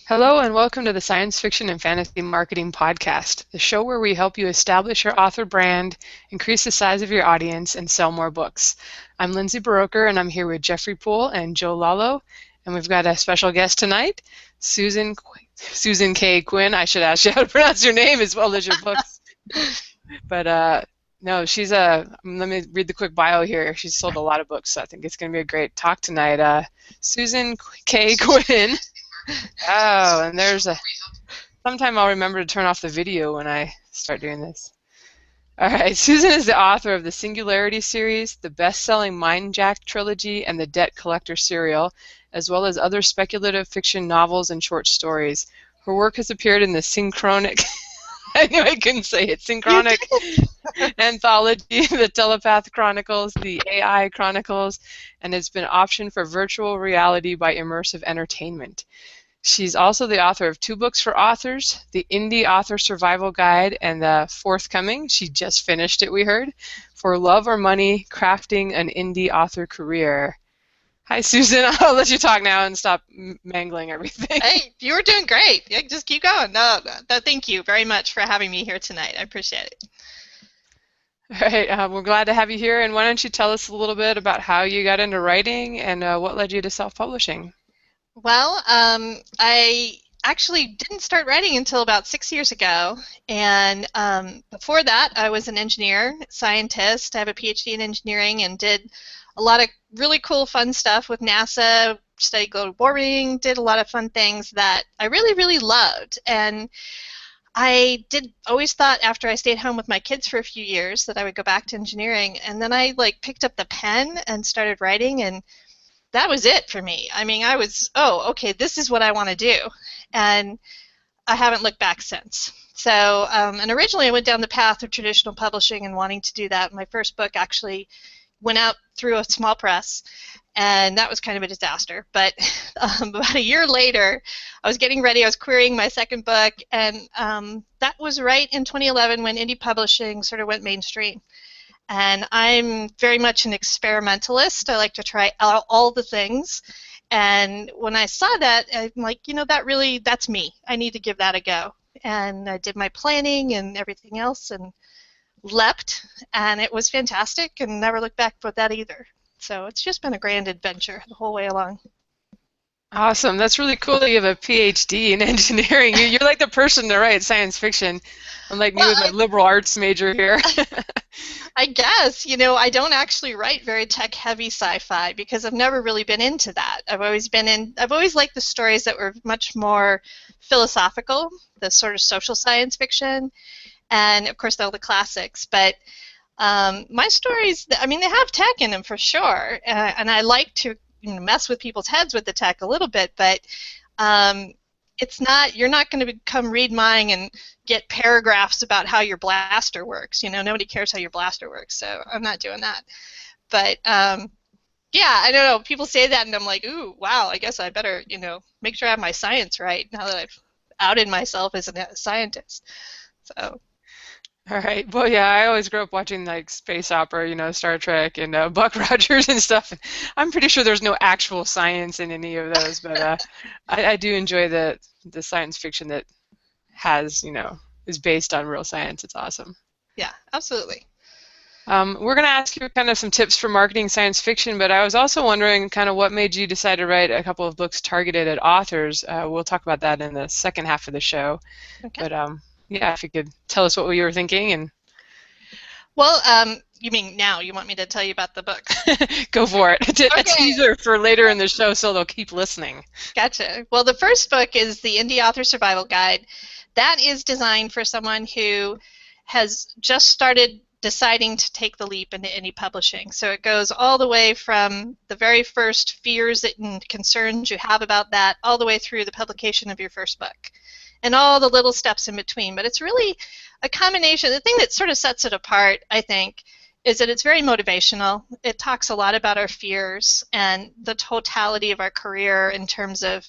Hello and welcome to the Science Fiction and Fantasy Marketing Podcast, the show where we help you establish your author brand, increase the size of your audience, and sell more books. I'm Lindsay Baroker and I'm here with Jeffrey Poole and Joe Lalo, and we've got a special guest tonight, Susan Kaye Quinn. I should ask you how to pronounce your name as well as your books. But no, let me read the quick bio here. She's sold a lot of books, so I think it's going to be a great talk tonight. Susan Kaye Quinn. Oh, and sometime I'll remember to turn off the video when I start doing this. All right, Susan is the author of the Singularity series, the best-selling Mindjack Trilogy, and the Debt Collector serial, as well as other speculative fiction novels and short stories. Her work has appeared in the Synchronic, I knew I couldn't say it, Synchronic Anthology, the Telepath Chronicles, the AI Chronicles, and has been optioned for virtual reality by Immersive Entertainment. She's also the author of 2 books for authors, the Indie Author Survival Guide, and the forthcoming, she just finished it, we heard, For Love or Money, Crafting an Indie Author Career. Hi, Susan. I'll let you talk now and stop mangling everything. Hey, you were doing great. Yeah, just keep going. No, thank you very much for having me here tonight. I appreciate it. All right, we're glad to have you here. And why don't you tell us a little bit about how you got into writing and what led you to self-publishing? Well, I actually didn't start writing until about 6 years ago. And before that, I was an engineer, scientist. I have a PhD in engineering and did a lot of really cool, fun stuff with NASA, studied global warming, did a lot of fun things that I really, really loved. And I did always thought after I stayed home with my kids for a few years that I would go back to engineering, and then I picked up the pen and started writing, and that was it for me. I mean, I was, oh, okay, this is what I want to do, and I haven't looked back since. So, and originally I went down the path of traditional publishing and wanting to do that. My first book actually went out through a small press, and that was kind of a disaster. But about a year later, I was getting ready. I was querying my second book, and that was right in 2011 when indie publishing sort of went mainstream. And I'm very much an experimentalist. I like to try all the things. And when I saw that, I'm like, that's me. I need to give that a go. And I did my planning and everything else and leapt, and it was fantastic and never looked back with that either. So it's just been a grand adventure the whole way along. Awesome. That's really cool that you have a PhD in engineering. You're like the person to write science fiction, unlike me with my liberal arts major here. I guess, I don't actually write very tech-heavy sci-fi because I've never really been into that. I've always liked the stories that were much more philosophical, the sort of social science fiction, and of course all the classics. But my stories, I mean, they have tech in them for sure, and I like to mess with people's heads with the tech a little bit, but you're not going to come read mine and get paragraphs about how your blaster works. Nobody cares how your blaster works, so I'm not doing that. But yeah, I don't know. People say that, and I'm like, ooh, wow, I guess I better, make sure I have my science right now that I've outed myself as a scientist. So. All right. Well, yeah, I always grew up watching space opera, Star Trek and Buck Rogers and stuff. I'm pretty sure there's no actual science in any of those, but I do enjoy the science fiction that is based on real science. It's awesome. Yeah, absolutely. We're going to ask you kind of some tips for marketing science fiction, but I was also wondering kind of what made you decide to write a couple of books targeted at authors. We'll talk about that in the second half of the show. Okay. But yeah, if you could tell us what you were thinking. And well, you mean now you want me to tell you about the book? Go for it. Okay. A teaser for later in the show so they'll keep listening. Gotcha. Well, the first book is the Indie Author Survival Guide. That is designed for someone who has just started deciding to take the leap into indie publishing. So it goes all the way from the very first fears and concerns you have about that all the way through the publication of your first book, and all the little steps in between. But it's really a combination. The thing that sort of sets it apart, I think, is that it's very motivational. It talks a lot about our fears and the totality of our career in terms of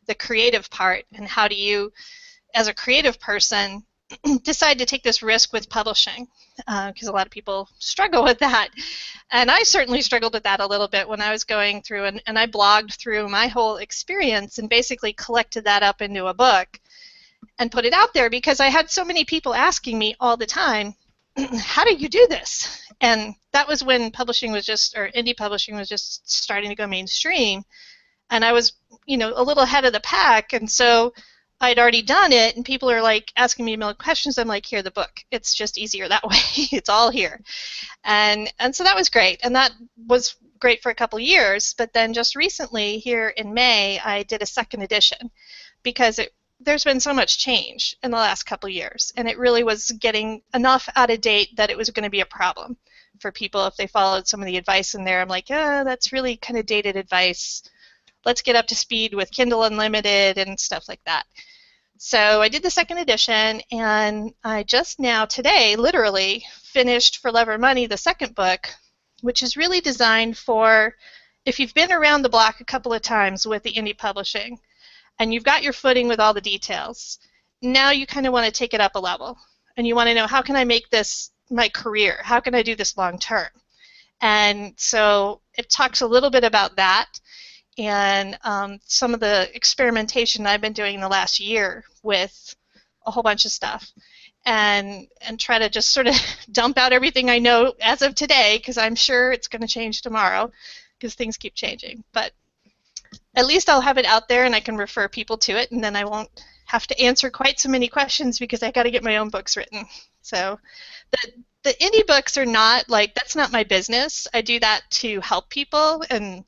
the creative part, and how do you, as a creative person, decided to take this risk with publishing because a lot of people struggle with that. And I certainly struggled with that a little bit when I was going through, and I blogged through my whole experience and basically collected that up into a book and put it out there because I had so many people asking me all the time, how do you do this? And that was when publishing was just, or indie publishing was just starting to go mainstream. And I was, a little ahead of the pack. And so I'd already done it, and people are like asking me a million questions. I'm like, here, the book. It's just easier that way. It's all here. And so that was great. And that was great for a couple years. But then just recently, here in May, I did a second edition because there's been so much change in the last couple years, and it really was getting enough out of date that it was going to be a problem for people if they followed some of the advice in there. I'm like, that's really kind of dated advice. Let's get up to speed with Kindle Unlimited and stuff like that. So I did the second edition, and I just now, today, literally finished For Love or Money, the second book, which is really designed for if you've been around the block a couple of times with the indie publishing, and you've got your footing with all the details. Now you kind of want to take it up a level, and you want to know, how can I make this my career? How can I do this long term? And so it talks a little bit about that and some of the experimentation I've been doing the last year with a whole bunch of stuff, and try to just sort of dump out everything I know as of today, because I'm sure it's going to change tomorrow because things keep changing. But at least I'll have it out there and I can refer people to it, and then I won't have to answer quite so many questions because I got to get my own books written. So the indie books are not like, that's not my business. I do that to help people and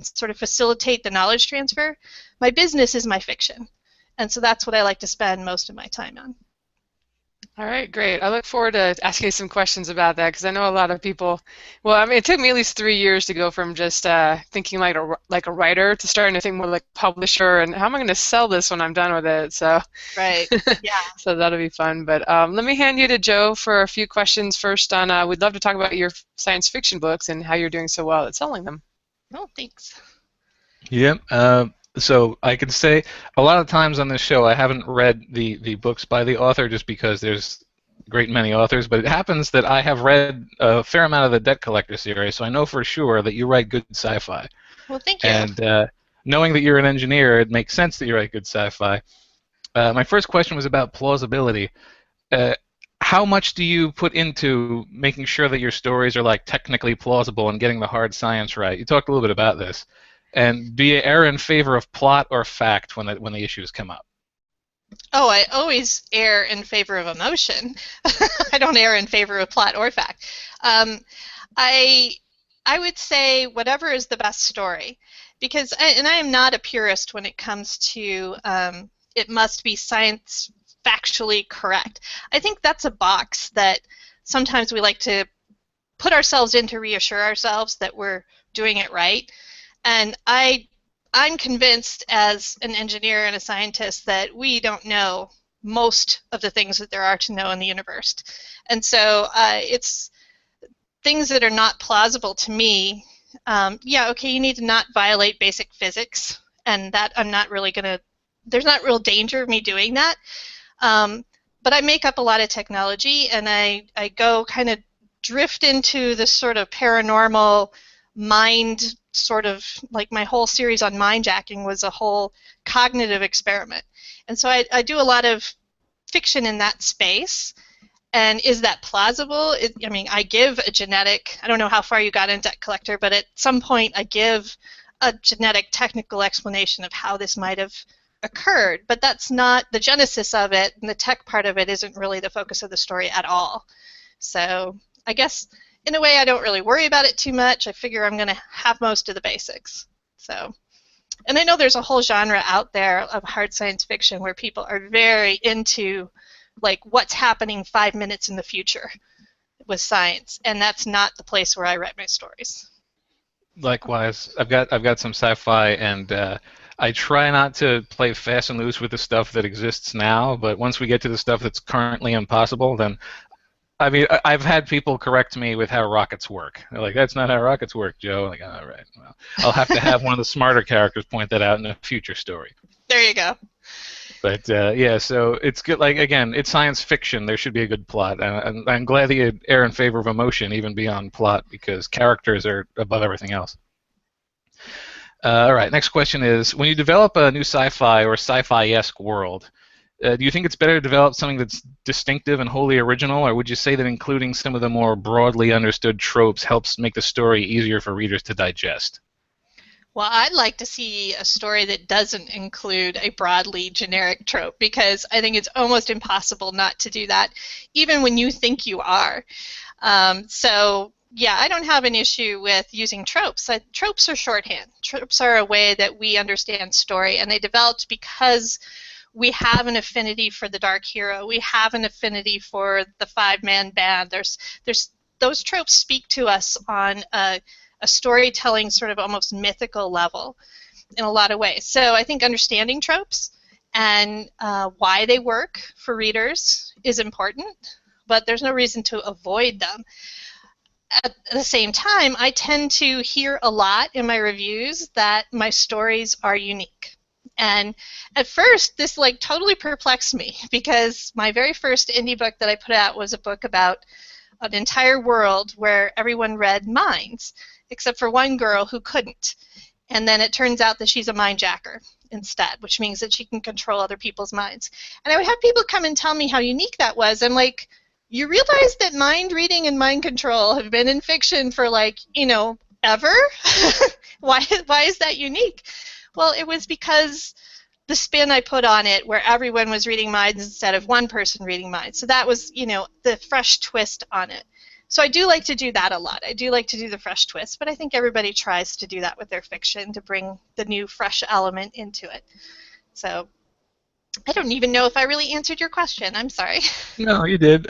sort of facilitate the knowledge transfer. My business is my fiction, and so that's what I like to spend most of my time on. All right, great. I look forward to asking you some questions about that because I know a lot of people. Well, I mean, it took me at least 3 years to go from just thinking like a writer to starting to think more like a publisher, and how am I going to sell this when I'm done with it? So right, yeah. So that'll be fun. But let me hand you to Joe for a few questions first. We'd love to talk about your science fiction books and how you're doing so well at selling them. Oh, thanks. Yep. So I can say a lot of times on this show I haven't read the books by the author just because there's a great many authors, but it happens that I have read a fair amount of the Debt Collector series, so I know for sure that you write good sci-fi. Well, thank you. And knowing that you're an engineer, it makes sense that you write good sci-fi. My first question was about plausibility. How much do you put into making sure that your stories are like technically plausible and getting the hard science right? You talked a little bit about this. And do you err in favor of plot or fact when the issues come up? Oh, I always err in favor of emotion. I don't err in favor of plot or fact. I would say whatever is the best story, because I am not a purist when it comes to it must be science factually correct. I think that's a box that sometimes we like to put ourselves in to reassure ourselves that we're doing it right. And I'm convinced as an engineer and a scientist that we don't know most of the things that there are to know in the universe. And so it's things that are not plausible to me. Yeah, okay, you need to not violate basic physics, and that I'm not really going to, there's not real danger of me doing that. But I make up a lot of technology, and I go kind of drift into this sort of paranormal mind, sort of like my whole series on mindjacking was a whole cognitive experiment. And so I do a lot of fiction in that space. And is that plausible? I mean, I give a genetic, I don't know how far you got in Debt Collector, but at some point I give a genetic technical explanation of how this might have occurred. But that's not the genesis of it, and the tech part of it isn't really the focus of the story at all. So I guess in a way I don't really worry about it too much. I figure I'm going to have most of the basics. So, and I know there's a whole genre out there of hard science fiction where people are very into like what's happening 5 minutes in the future with science, and that's not the place where I write my stories. Likewise, I've got some sci-fi, and I try not to play fast and loose with the stuff that exists now, but once we get to the stuff that's currently impossible, then I mean, I've had people correct me with how rockets work. They're like, that's not how rockets work, Joe. I'm like, all right, well, I'll have to have one of the smarter characters point that out in a future story. There you go. But yeah, so it's good. Like again, it's science fiction. There should be a good plot, and I'm glad that you err in favor of emotion even beyond plot because characters are above everything else. All right, next question is: when you develop a new sci-fi or sci-fi-esque world, do you think it's better to develop something that's distinctive and wholly original, or would you say that including some of the more broadly understood tropes helps make the story easier for readers to digest? Well, I'd like to see a story that doesn't include a broadly generic trope because I think it's almost impossible not to do that, even when you think you are. So, yeah, I don't have an issue with using tropes. Tropes are shorthand. Tropes are a way that we understand story, and they developed because we have an affinity for the dark hero. We have an affinity for the five-man band. There's those tropes speak to us on a storytelling sort of almost mythical level in a lot of ways. So I think understanding tropes and why they work for readers is important, but there's no reason to avoid them. At the same time, I tend to hear a lot in my reviews that my stories are unique. And at first, this like totally perplexed me because my very first indie book that I put out was a book about an entire world where everyone read minds, except for one girl who couldn't. And then it turns out that she's a mindjacker instead, which means that she can control other people's minds. And I would have people come and tell me how unique that was. I'm like, you realize that mind reading and mind control have been in fiction for like, ever? Why is that unique? Well, it was because the spin I put on it where everyone was reading minds instead of one person reading minds. So that was, the fresh twist on it. So I do like to do that a lot. I do like to do the fresh twist, but I think everybody tries to do that with their fiction to bring the new fresh element into it. So I don't even know if I really answered your question. I'm sorry. No, you did.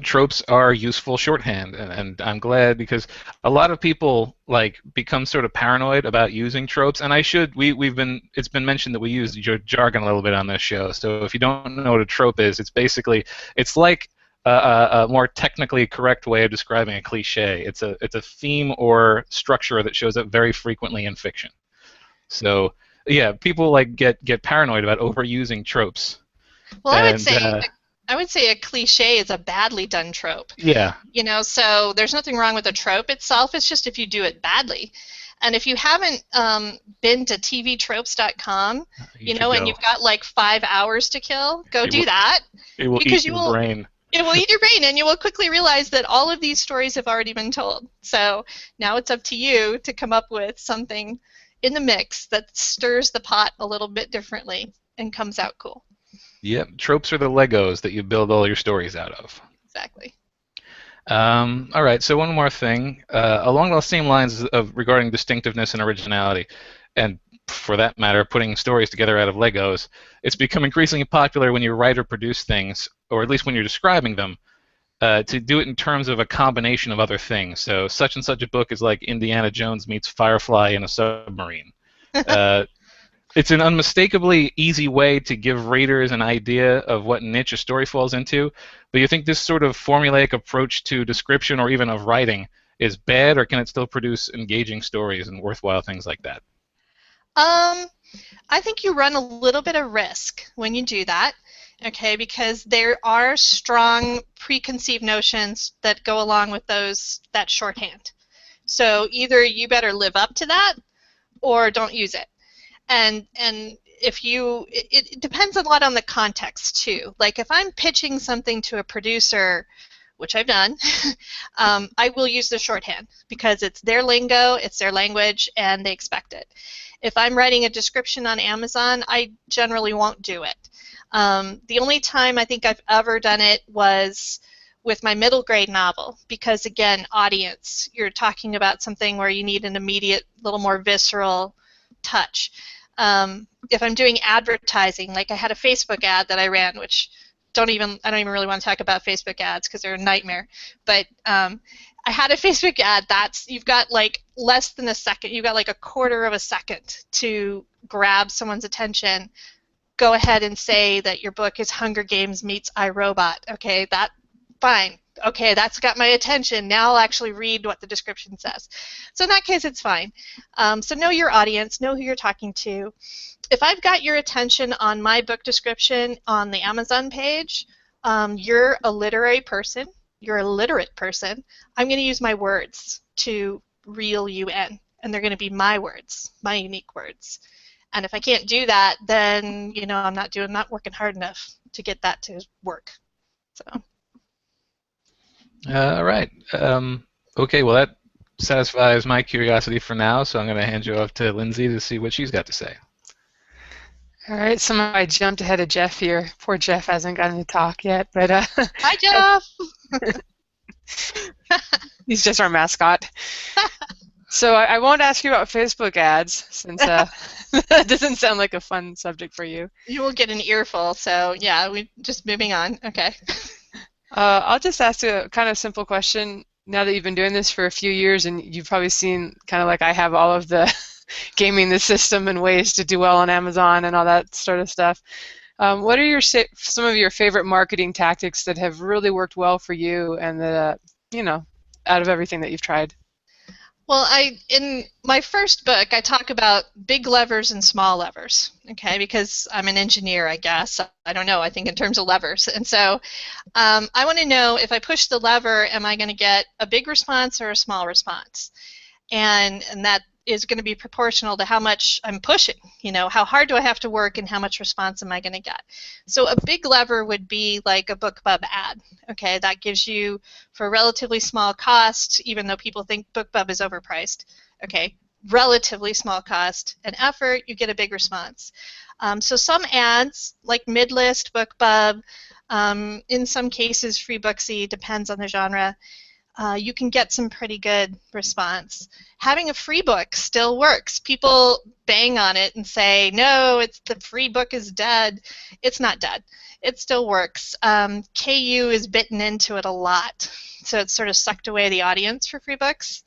Tropes are useful shorthand, and I'm glad because a lot of people like become sort of paranoid about using tropes. And it's been mentioned that we use jargon a little bit on this show. So if you don't know what a trope is, it's like a more technically correct way of describing a cliche. It's a theme or structure that shows up very frequently in fiction. So yeah, people like get paranoid about overusing tropes. Well, And I would say a cliche is a badly done trope. yeah, So there's nothing wrong with the trope itself. It's just if you do it badly. And if you haven't been to tvtropes.com, and you've got like 5 hours to kill, go do that. It will because eat your brain. It will eat your brain, and you will quickly realize that all of these stories have already been told. So now it's up to you to come up with something in the mix that stirs the pot a little bit differently and comes out cool. Yep, tropes are the Legos that you build all your stories out of. Exactly. All right, so one more thing. Along those same lines of regarding distinctiveness and originality, and for that matter, putting stories together out of Legos, it's become increasingly popular when you write or produce things, or at least when you're describing them, to do it in terms of a combination of other things. So such and such a book is like Indiana Jones meets Firefly in a submarine. It's an unmistakably easy way to give readers an idea of what niche a story falls into, but you think this sort of formulaic approach to description or even of writing is bad, or can it still produce engaging stories and worthwhile things like that? I think you run a little bit of risk when you do that, okay, because there are strong preconceived notions that go along with that shorthand. So either you better live up to that or don't use it. And it depends a lot on the context too. Like if I'm pitching something to a producer, which I've done, I will use the shorthand because it's their lingo, it's their language, and they expect it. If I'm writing a description on Amazon, I generally won't do it. The only time I think I've ever done it was with my middle grade novel because, again, audience, you're talking about something where you need an immediate, little more visceral touch. If I'm doing advertising, like I had a Facebook ad that I ran, which I don't even really want to talk about Facebook ads because they're a nightmare. But I had a Facebook ad you've got like less than a second. You've got like a quarter of a second to grab someone's attention. Go ahead and say that your book is Hunger Games meets iRobot. Okay, fine. okay, that's got my attention. Now I'll actually read what the description says. So in that case, it's fine. So know your audience, know who you're talking to. If I've got your attention on my book description on the Amazon page, you're a literary person, you're a literate person, I'm going to use my words to reel you in, and they're going to be my words, my unique words. And if I can't do that, then I'm not working hard enough to get that to work. So. All right. Okay. Well, that satisfies my curiosity for now. So I'm going to hand you off to Lindsay to see what she's got to say. All right, somehow I jumped ahead of Jeff here. Poor Jeff hasn't gotten to talk yet, but hi, Jeff. He's just our mascot. So I won't ask you about Facebook ads, since that doesn't sound like a fun subject for you. You will get an earful. So yeah, we just moving on. Okay. I'll just ask a kind of simple question. Now that you've been doing this for a few years, and you've probably seen, kind of like I have, all of the gaming the system and ways to do well on Amazon and all that sort of stuff. What are some of your favorite marketing tactics that have really worked well for you, and that out of everything that you've tried? Well, in my first book, I talk about big levers and small levers, okay, because I'm an engineer, I guess. I don't know, I think in terms of levers. And so I want to know, if I push the lever, am I going to get a big response or a small response? And that is going to be proportional to how much I'm pushing. How hard do I have to work, and how much response am I going to get? So a big lever would be like a BookBub ad. Okay, that gives you, for a relatively small cost, even though people think BookBub is overpriced, okay, relatively small cost and effort, you get a big response. So some ads, like Midlist, BookBub, in some cases FreeBooksy, depends on the genre, you can get some pretty good response. Having a free book still works. People bang on it and say, no, the free book is dead. It's not dead. It still works. KU is bitten into it a lot, so it's sort of sucked away the audience for free books.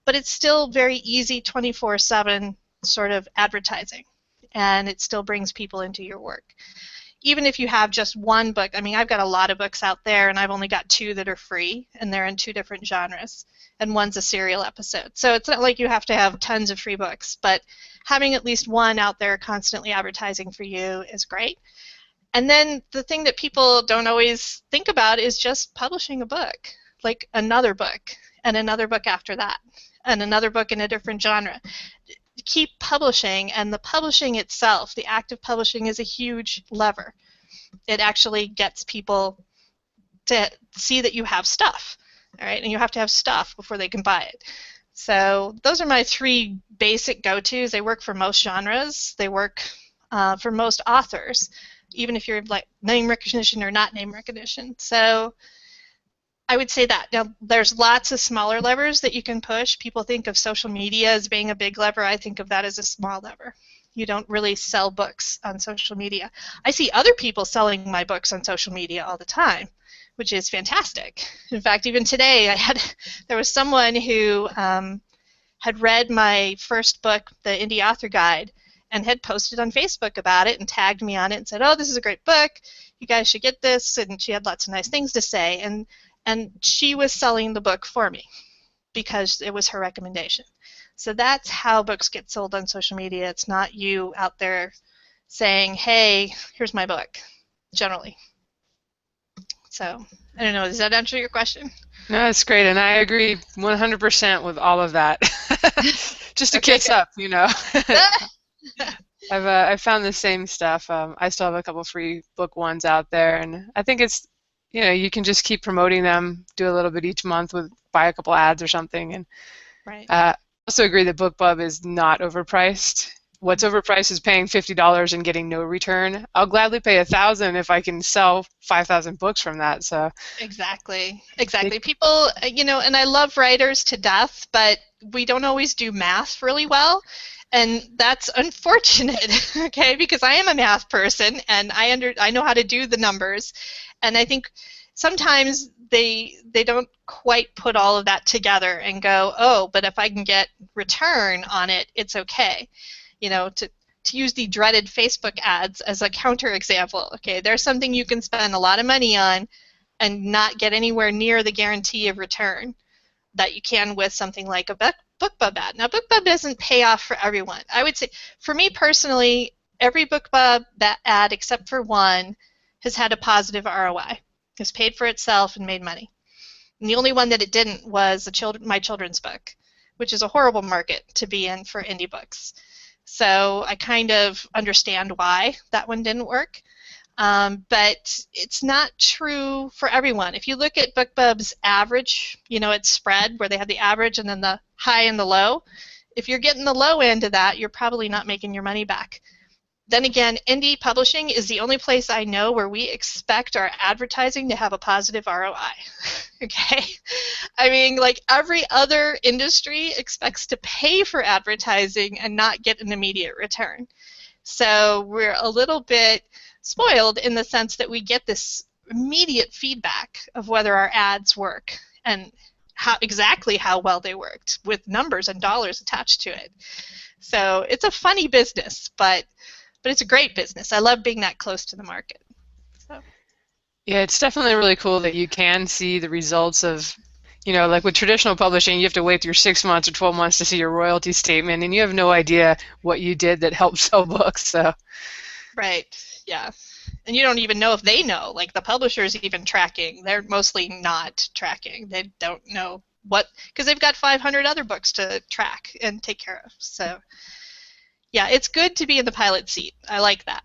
But it's still very easy 24/7 sort of advertising, and it still brings people into your work. Even if you have just one book, I mean, I've got a lot of books out there, and I've only got 2 that are free, and they're in 2 different genres, and one's a serial episode. So it's not like you have to have tons of free books, but having at least one out there constantly advertising for you is great. And then the thing that people don't always think about is just publishing a book, like another book, and another book after that, and another book in a different genre. Keep publishing, and the publishing itself, the act of publishing, is a huge lever. It actually gets people to see that you have stuff, all right? And you have to have stuff before they can buy it. So those are my 3 basic go-tos. They work for most genres. They work for most authors, even if you're like name recognition or not name recognition. So I would say that. Now, there's lots of smaller levers that you can push. People think of social media as being a big lever. I think of that as a small lever. You don't really sell books on social media. I see other people selling my books on social media all the time, which is fantastic. In fact, even today, there was someone who had read my first book, the Indie Author Guide, and had posted on Facebook about it and tagged me on it and said, oh, this is a great book. You guys should get this. And she had lots of nice things to say. And she was selling the book for me because it was her recommendation. So that's how books get sold on social media. It's not you out there saying, hey, here's my book, generally. So I don't know. Does that answer your question? No, that's great, and I agree 100% with all of that. Just to kiss up, I've found the same stuff. I still have a couple free book ones out there, and I think it's, you can just keep promoting them, do a little bit each month, buy a couple ads or something. And right. I also agree that BookBub is not overpriced. What's overpriced is paying $50 and getting no return. I'll gladly pay $1,000 if I can sell 5,000 books from that. So exactly. People, and I love writers to death, but we don't always do math really well. And that's unfortunate, okay, because I am a math person and I know how to do the numbers. And I think sometimes they don't quite put all of that together and go, oh, but if I can get return on it, it's okay. To use the dreaded Facebook ads as a counterexample, okay, there's something you can spend a lot of money on, and not get anywhere near the guarantee of return that you can with something like a BookBub ad. Now, BookBub doesn't pay off for everyone. I would say, for me personally, every BookBub ad except for one has had a positive ROI. Has paid for itself and made money. And the only one that it didn't was my children's book, which is a horrible market to be in for indie books. So I kind of understand why that one didn't work. But it's not true for everyone. If you look at BookBub's average, it's spread where they have the average and then the high and the low. If you're getting the low end of that, you're probably not making your money back. Then again, indie publishing is the only place I know where we expect our advertising to have a positive ROI. Okay? I mean, like every other industry expects to pay for advertising and not get an immediate return. So we're a little bit spoiled in the sense that we get this immediate feedback of whether our ads work and exactly how well they worked with numbers and dollars attached to it. So it's a funny business, but it's a great business. I love being that close to the market. So. Yeah, it's definitely really cool that you can see the results of, like with traditional publishing, you have to wait through 6 months or 12 months to see your royalty statement, and you have no idea what you did that helped sell books. So. Right, yeah. And you don't even know if they know. Like the publisher's even tracking. They're mostly not tracking. They don't know because they've got 500 other books to track and take care of. So, yeah, it's good to be in the pilot seat. I like that.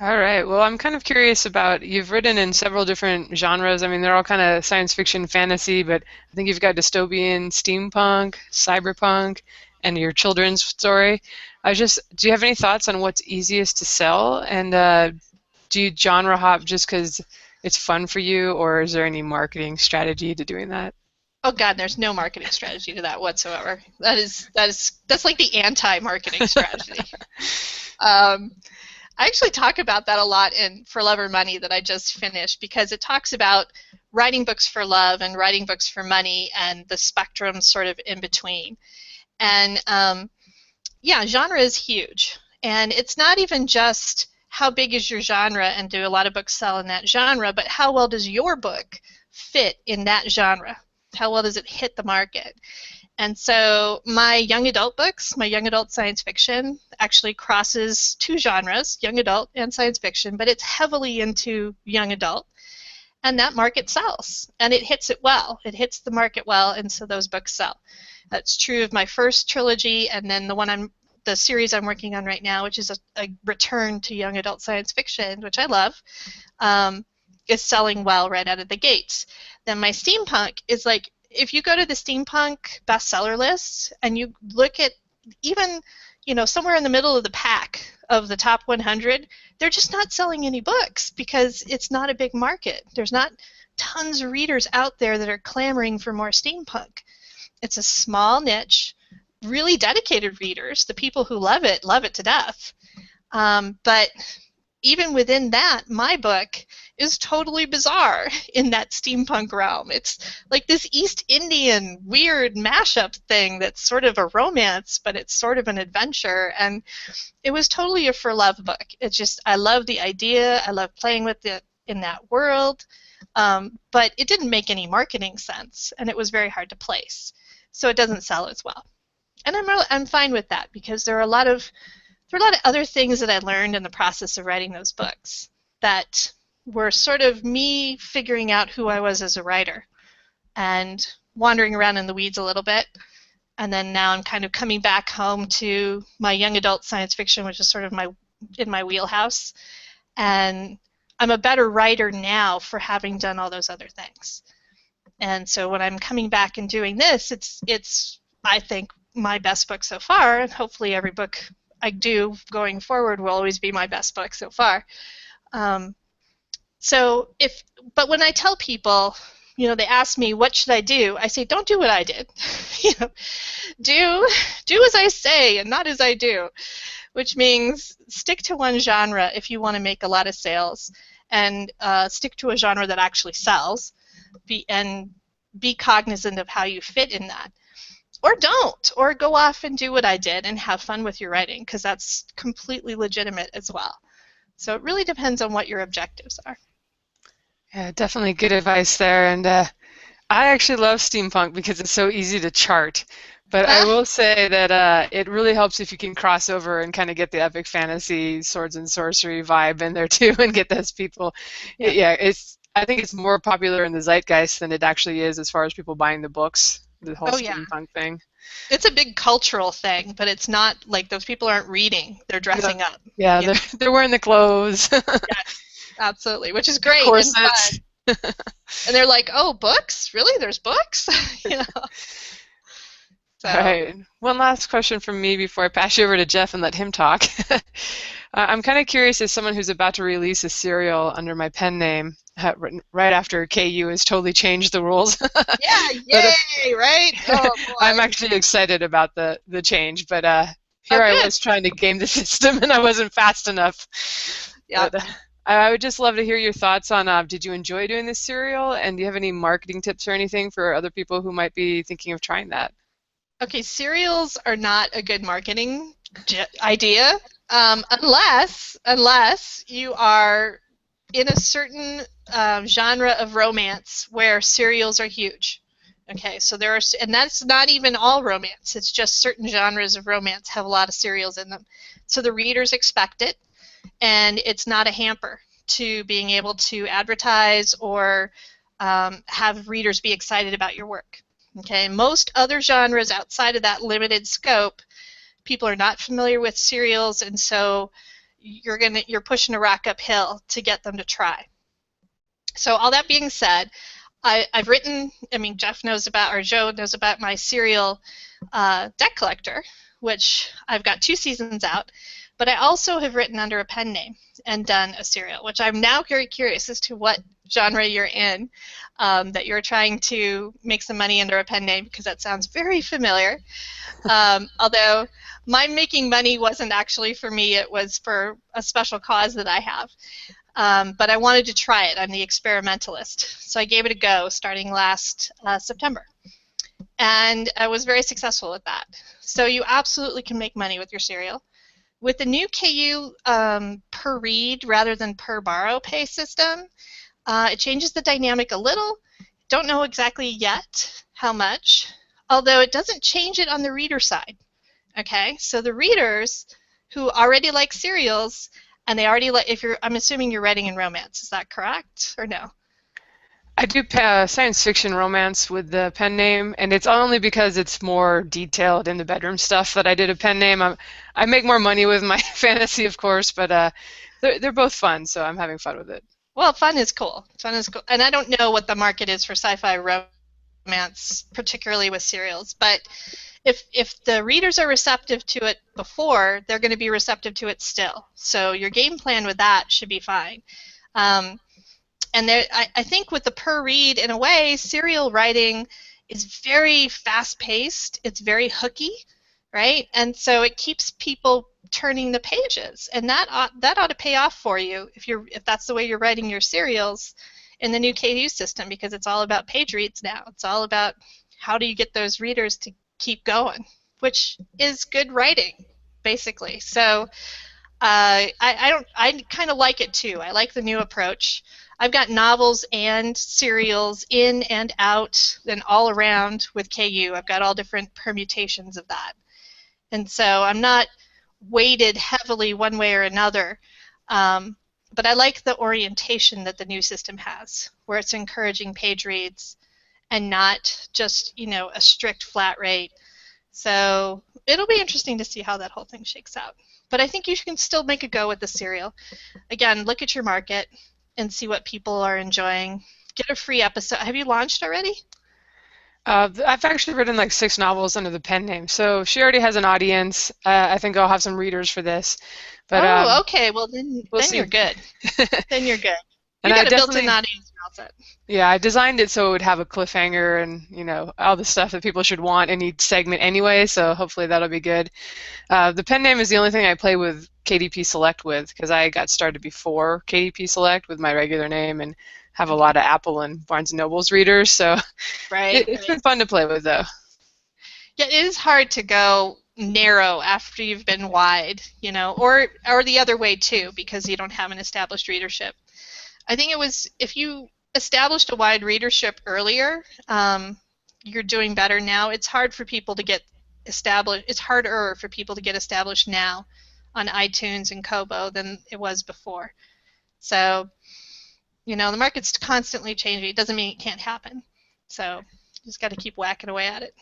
All right. Well, I'm kind of curious about, you've written in several different genres. I mean, they're all kind of science fiction, fantasy, but I think you've got dystopian, steampunk, cyberpunk, and your children's story. Do you have any thoughts on what's easiest to sell? And do you genre hop just because it's fun for you, or is there any marketing strategy to doing that? Oh God, there's no marketing strategy to that whatsoever. That's like the anti-marketing strategy. I actually talk about that a lot in For Love or Money that I just finished, because it talks about writing books for love and writing books for money and the spectrum sort of in between. And yeah, genre is huge. And it's not even just how big is your genre and do a lot of books sell in that genre, but how well does your book fit in that genre? How well does it hit the market? And so my young adult books, my young adult science fiction, actually crosses two genres, young adult and science fiction, but it's heavily into young adult. And that market sells, and it hits it well. It hits the market well, and so those books sell. That's true of my first trilogy, and then the series I'm working on right now, which is a return to young adult science fiction, which I love, is selling well right out of the gates. Then my steampunk is like, if you go to the steampunk bestseller list and you look at even, somewhere in the middle of the pack of the top 100, they're just not selling any books because it's not a big market. There's not tons of readers out there that are clamoring for more steampunk. It's a small niche, really dedicated readers. The people who love it to death. But even within that, my book is totally bizarre in that steampunk realm. It's like this East Indian weird mashup thing that's sort of a romance, but it's sort of an adventure. And it was totally a for love book. It's just, I love the idea. I love playing with it in that world. But it didn't make any marketing sense, and it was very hard to place. So it doesn't sell as well. And I'm fine with that, because there are a lot of other things that I learned in the process of writing those books that were sort of me figuring out who I was as a writer and wandering around in the weeds a little bit. And then now I'm kind of coming back home to my young adult science fiction, which is sort of in my wheelhouse. And I'm a better writer now for having done all those other things. And so when I'm coming back and doing this, it's I think, my best book so far, and hopefully every book I do going forward will always be my best book so far. But when I tell people, they ask me, what should I do? I say, don't do what I did. Do as I say and not as I do, which means stick to one genre if you want to make a lot of sales, and stick to a genre that actually sells, and be cognizant of how you fit in that. Or don't, or go off and do what I did and have fun with your writing, because that's completely legitimate as well. So it really depends on what your objectives are. Yeah, definitely good advice there. And I actually love steampunk because it's so easy to chart. But I will say that it really helps if you can cross over and kind of get the epic fantasy swords and sorcery vibe in there too, and get those people. Yeah. Yeah, it's. I think it's more popular in the zeitgeist than it actually is as far as people buying the books. The whole Oh yeah. steampunk thing. It's a big cultural thing, but it's not like those people aren't reading; they're No, dressing up. yeah, You know? they're wearing the clothes, Yes, absolutely, which is great and corsets. fun. And they're like, "Oh, books? Really? There's books?" you know. All So, right. One last question from me before I pass you over to Jeff and let him talk. I'm kind of curious, as someone who's about to release a serial under my pen name, right after KU has totally changed the rules. yeah, But yay, right? Oh I'm boy. actually excited about the change. But Oh, here I good. was trying to game the system, and I wasn't fast enough. Yeah. But I would just love to hear your thoughts on, did you enjoy doing this serial? And do you have any marketing tips or anything for other people who might be thinking of trying that? Okay, cereals are not a good marketing idea unless you are in a certain genre of romance where serials are huge. Okay, so there are, and that's not even all romance. It's just certain genres of romance have a lot of serials in them. So the readers expect it, and it's not a hamper to being able to advertise or have readers be excited about your work. Okay, most other genres outside of that limited scope, people are not familiar with serials, and so you're pushing a rock uphill to get them to try. So all that being said, I've written. I mean, Jeff knows about, or Joe knows about my serial deck collector, which I've got 2 seasons out. But I also have written under a pen name and done a serial, which I'm now very curious as to what genre you're in, that you're trying to make some money under a pen name, because that sounds very familiar. Although my making money wasn't actually for me, it was for a special cause that I have. But I wanted to try it. I'm the experimentalist. So I gave it a go starting last September. And I was very successful with that. So you absolutely can make money with your serial. With the new KU per read rather than per borrow pay system, it changes the dynamic a little. Don't know exactly yet how much, although it doesn't change it on the reader side. Okay, so the readers who already like serials, and they already like, I'm assuming you're writing in romance, is that correct or no? I do science fiction romance with the pen name, and it's only because it's more detailed in the bedroom stuff that I did a pen name. I make more money with my fantasy, of course, but they're both fun, so I'm having fun with it. Well, fun is cool. Fun is cool, and I don't know what the market is for sci-fi romance, particularly with serials, but if the readers are receptive to it before, they're going to be receptive to it still. So your game plan with that should be fine. And I think with the per read, in a way, serial writing is very fast-paced. It's very hooky, right? And so it keeps people turning the pages, and that ought to pay off for you if that's the way you're writing your serials in the new KU system, because it's all about page reads now. It's all about how do you get those readers to keep going, which is good writing, basically. So I kind of like it too. I like the new approach. I've got novels and serials in and out and all around with KU. I've got all different permutations of that. And so I'm not weighted heavily one way or another. But I like the orientation that the new system has, where it's encouraging page reads and not just, a strict flat rate. So it'll be interesting to see how that whole thing shakes out. But I think you can still make a go with the serial. Again, look at your market and see what people are enjoying. Get a free episode. Have you launched already? I've actually written like 6 novels under the pen name, so she already has an audience. I think I'll have some readers for this. But okay. Well, then see. You're good. Then you're good. And You got I a built-in definitely, audience now. yeah, I designed it so it would have a cliffhanger and all the stuff that people should want in each segment anyway. So hopefully that'll be good. The pen name is the only thing I play with KDP Select with, because I got started before KDP Select with my regular name and have a lot of Apple and Barnes & Noble's readers. So it's been fun to play with, though. Yeah, it is hard to go narrow after you've been wide, or the other way too, because you don't have an established readership. I think it was, if you established a wide readership earlier, you're doing better now. It's hard for people to get established. It's harder for people to get established now on iTunes and Kobo than it was before. So, the market's constantly changing. It doesn't mean it can't happen. So, you just got to keep whacking away at it.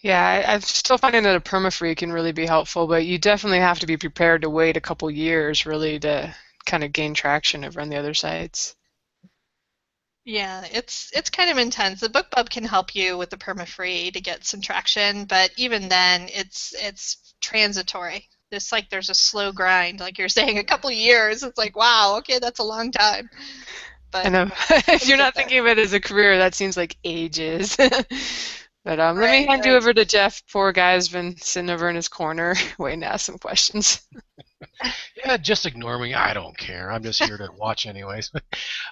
Yeah, I'm still finding that a permafree can really be helpful, but you definitely have to be prepared to wait a couple years really to kind of gain traction over on the other sites. Yeah, it's kind of intense. The bookbub can help you with the permafree to get some traction, but even then, it's transitory. It's like there's a slow grind, like you're saying, a couple of years. It's like, wow, okay, that's a long time. But I know if you're not thinking of it as a career, that seems like ages. But let me hand you over to Jeff. Poor guy's been sitting over in his corner waiting to ask some questions. Yeah, just ignore me. I don't care. I'm just here to watch anyways.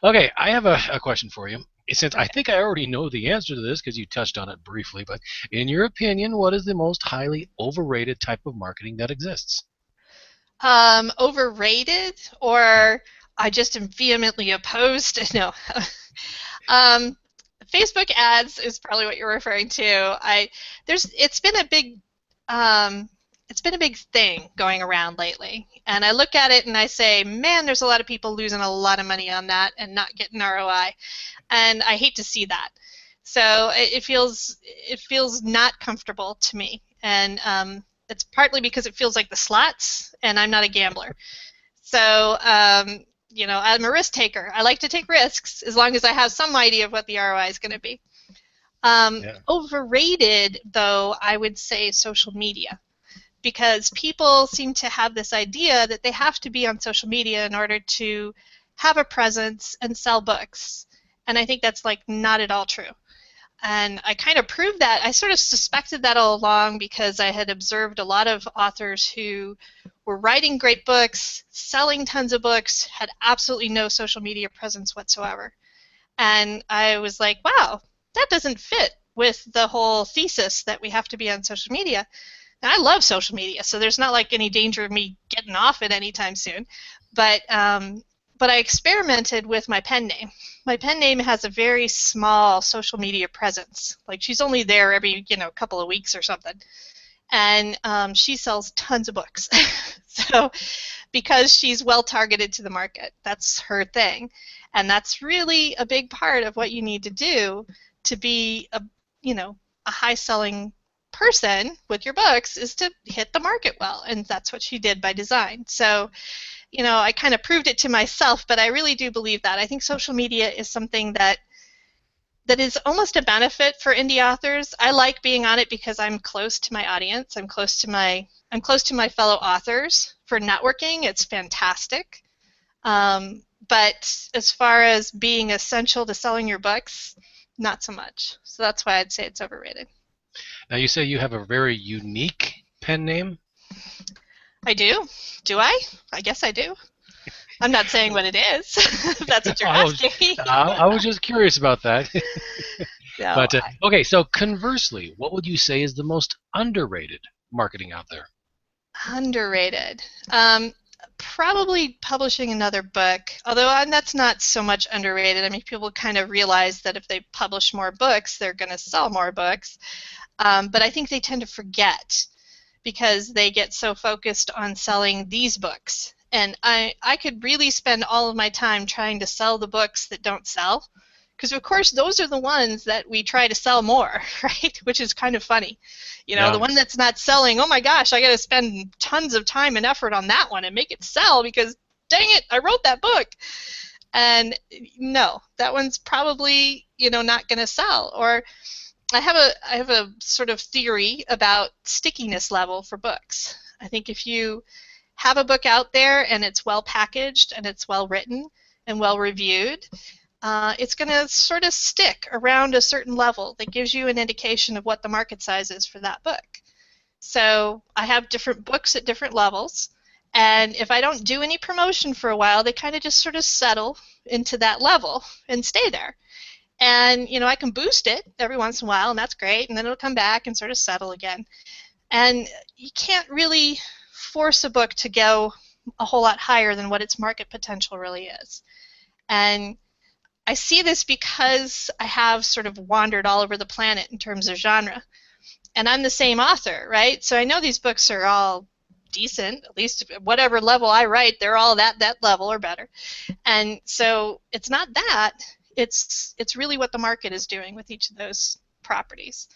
Okay, I have a question for you. Since I think I already know the answer to this because you touched on it briefly, but in your opinion, what is the most highly overrated type of marketing that exists? Overrated, or I just am vehemently opposed? No. Facebook ads is probably what you're referring to. It's been a big thing going around lately, and I look at it and I say, man, there's a lot of people losing a lot of money on that and not getting ROI, and I hate to see that. So it feels not comfortable to me, and it's partly because it feels like the slots, and I'm not a gambler. So I'm a risk taker. I like to take risks as long as I have some idea of what the ROI is going to be. Overrated, though, I would say social media, because people seem to have this idea that they have to be on social media in order to have a presence and sell books. And I think that's not at all true. And I kind of proved that. I sort of suspected that all along because I had observed a lot of authors who were writing great books, selling tons of books, had absolutely no social media presence whatsoever. And I was like, wow, that doesn't fit with the whole thesis that we have to be on social media. And I love social media, so there's not any danger of me getting off it anytime soon. But I experimented with my pen name. My pen name has a very small social media presence. She's only there every couple of weeks or something. And she sells tons of books. So because she's well targeted to the market, that's her thing. And that's really a big part of what you need to do to be a high selling person with your books, is to hit the market well. And that's what she did by design. So I kind of proved it to myself, but I really do believe that. I think social media is something that is almost a benefit for indie authors. I like being on it because I'm close to my audience. I'm close to my fellow authors. For networking, it's fantastic. But as far as being essential to selling your books, not so much. So that's why I'd say it's overrated. Now, you say you have a very unique pen name? I do. Do I? I guess I do. I'm not saying what it is, if that's what you're asking. I was just curious about that. No, but okay, so conversely, what would you say is the most underrated marketing out there? Underrated. Probably publishing another book, although that's not so much underrated. I mean, people kind of realize that if they publish more books, they're going to sell more books. But I think they tend to forget because they get so focused on selling these books. And I could really spend all of my time trying to sell the books that don't sell, because of course those are the ones that we try to sell more, right? Which is kind of funny. The one that's not selling, oh my gosh, I got to spend tons of time and effort on that one and make it sell because, dang it, I wrote that book. And no, that one's probably, not going to sell. Or I have a sort of theory about stickiness level for books. I think if you have a book out there and it's well packaged and it's well written and well reviewed, it's going to sort of stick around a certain level that gives you an indication of what the market size is for that book. So I have different books at different levels, and if I don't do any promotion for a while, they kind of just sort of settle into that level and stay there. And I can boost it every once in a while, and that's great, and then it'll come back and sort of settle again. And you can't really force a book to go a whole lot higher than what its market potential really is. And I see this because I have sort of wandered all over the planet in terms of genre. And I'm the same author, right? So I know these books are all decent, at least whatever level I write, they're all that level or better. And so it's not that, it's really what the market is doing with each of those properties.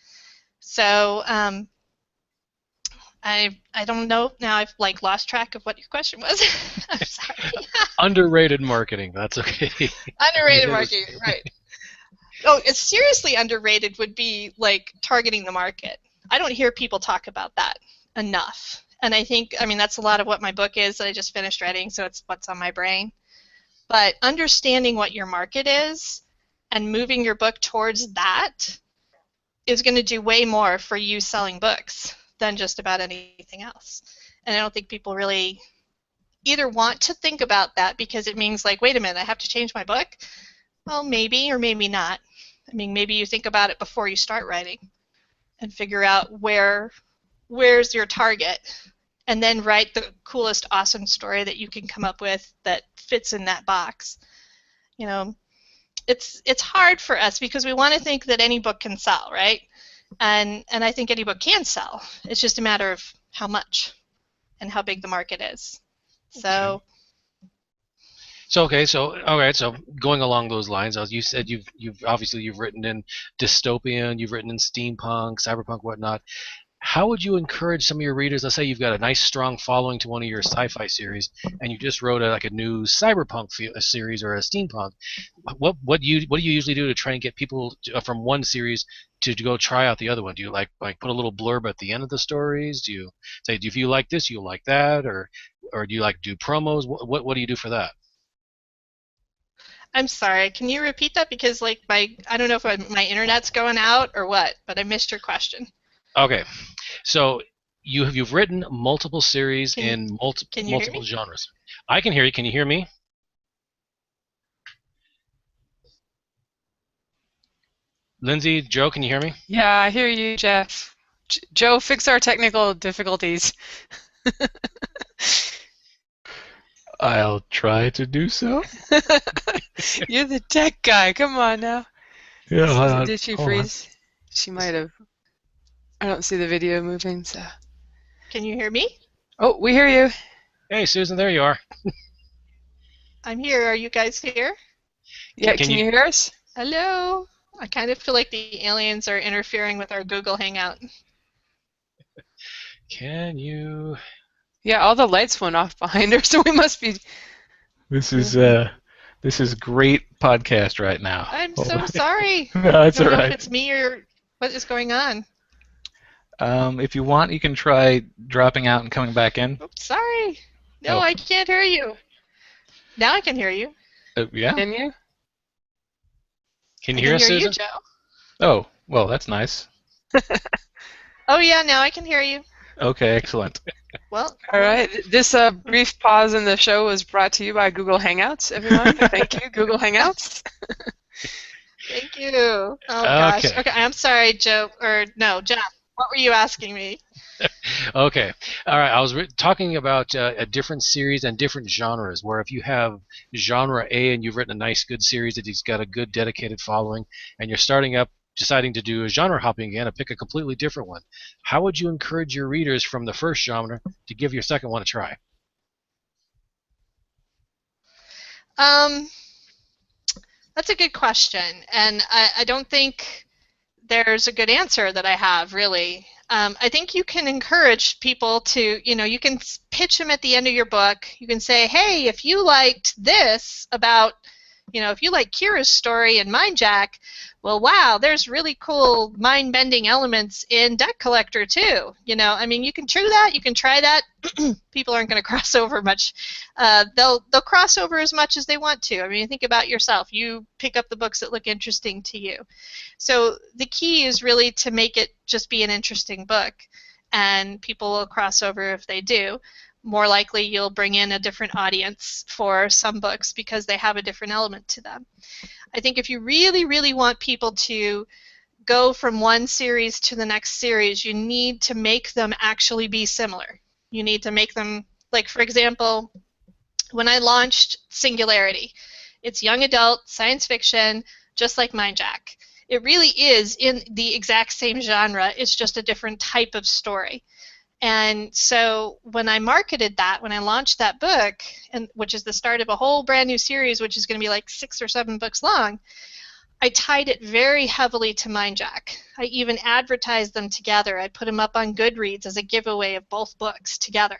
So I don't know, now I've like lost track of what your question was. I'm sorry. Underrated marketing. That's okay. Underrated marketing, right. Oh, it's seriously underrated would be like targeting the market. I don't hear people talk about that enough. And I think, I mean, that's a lot of what my book is that I just finished writing, so it's what's on my brain. But understanding what your market is and moving your book towards that is going to do way more for you selling books than just about anything else. And I don't think people really either want to think about that because it means like, wait a minute, I have to change my book? Well, maybe or maybe not. I mean, maybe you think about it before you start writing and figure out where's your target, and then write the coolest, awesome story that you can come up with that fits in that box. You know, it's hard for us because we want to think that any book can sell, right? And I think any book can sell. It's just a matter of how much and how big the market is. So. Okay. So all right. So going along those lines, as you said, you've obviously written in dystopian, you've written in steampunk, cyberpunk, whatnot. How would you encourage some of your readers? Let's say you've got a nice, strong following to one of your sci-fi series, and you just wrote a new cyberpunk series or a steampunk. What do you usually do to try and get people from one series to go try out the other one? Do you like put a little blurb at the end of the stories? Do you say, if you like this, you'll like that, or do you like do promos? What do you do for that? I'm sorry, can you repeat that? Because like I don't know if my internet's going out or what, but I missed your question. Okay, so you've written multiple series in multiple me? genres. I can hear you. Can you hear me? Lindsay, Joe, can you hear me? Yeah, I hear you, Jeff. Joe, fix our technical difficulties. I'll try to do so. You're the tech guy. Come on now. Yeah. Did she freeze? She might have. I don't see the video moving, so. Can you hear me? Oh, we hear you. Hey, Susan, there you are. I'm here. Are you guys here? Yeah, can you hear us? Hello. I kind of feel like the aliens are interfering with our Google Hangout. Can you? Yeah, all the lights went off behind her, so we must be. This is great podcast right now. I'm so sorry. No, it's all I don't know right. if it's me or what is going on. If you want, you can try dropping out and coming back in. Oops, sorry. No, Oh. I can't hear you. Now I can hear you. Yeah. Can you? Can I you hear us, can hear Susan? you, Joe. Oh, well, that's nice. Oh yeah, now I can hear you. Okay, excellent. Well. All right. This brief pause in the show was brought to you by Google Hangouts, everyone. Thank you, Google Hangouts. Thank you. Oh gosh. Okay. Okay, I'm sorry, Joe. Or no, Jeff. What were you asking me? Okay. All right. I was talking about a different series and different genres, where if you have genre A and you've written a nice, good series that has got a good, dedicated following, and you're starting up, deciding to do a genre hopping again and pick a completely different one, how would you encourage your readers from the first genre to give your second one a try? That's a good question, and I don't think there's a good answer that I have, really. I think you can encourage people to, you can pitch them at the end of your book. You can say, hey, if you liked this about, if you like Kira's story in Mindjack, well, wow, there's really cool mind-bending elements in Deck Collector, too. I mean, you can do that. You can try that. People aren't going to cross over much. They'll cross over as much as they want to. I mean, think about yourself. You pick up the books that look interesting to you. So the key is really to make it just be an interesting book, and people will cross over if they do. More likely you'll bring in a different audience for some books because they have a different element to them. I think if you really, really want people to go from one series to the next series, you need to make them actually be similar. You need to make them, like, for example, when I launched Singularity, It's young adult science fiction, just like Mindjack. It really is in the exact same genre. It's just a different type of story. And so when I marketed that, when I launched that book, and which is the start of a whole brand new series, which is going to be like 6 or 7 books long, I tied it very heavily to Mindjack. I even advertised them together. I put them up on Goodreads as a giveaway of both books together,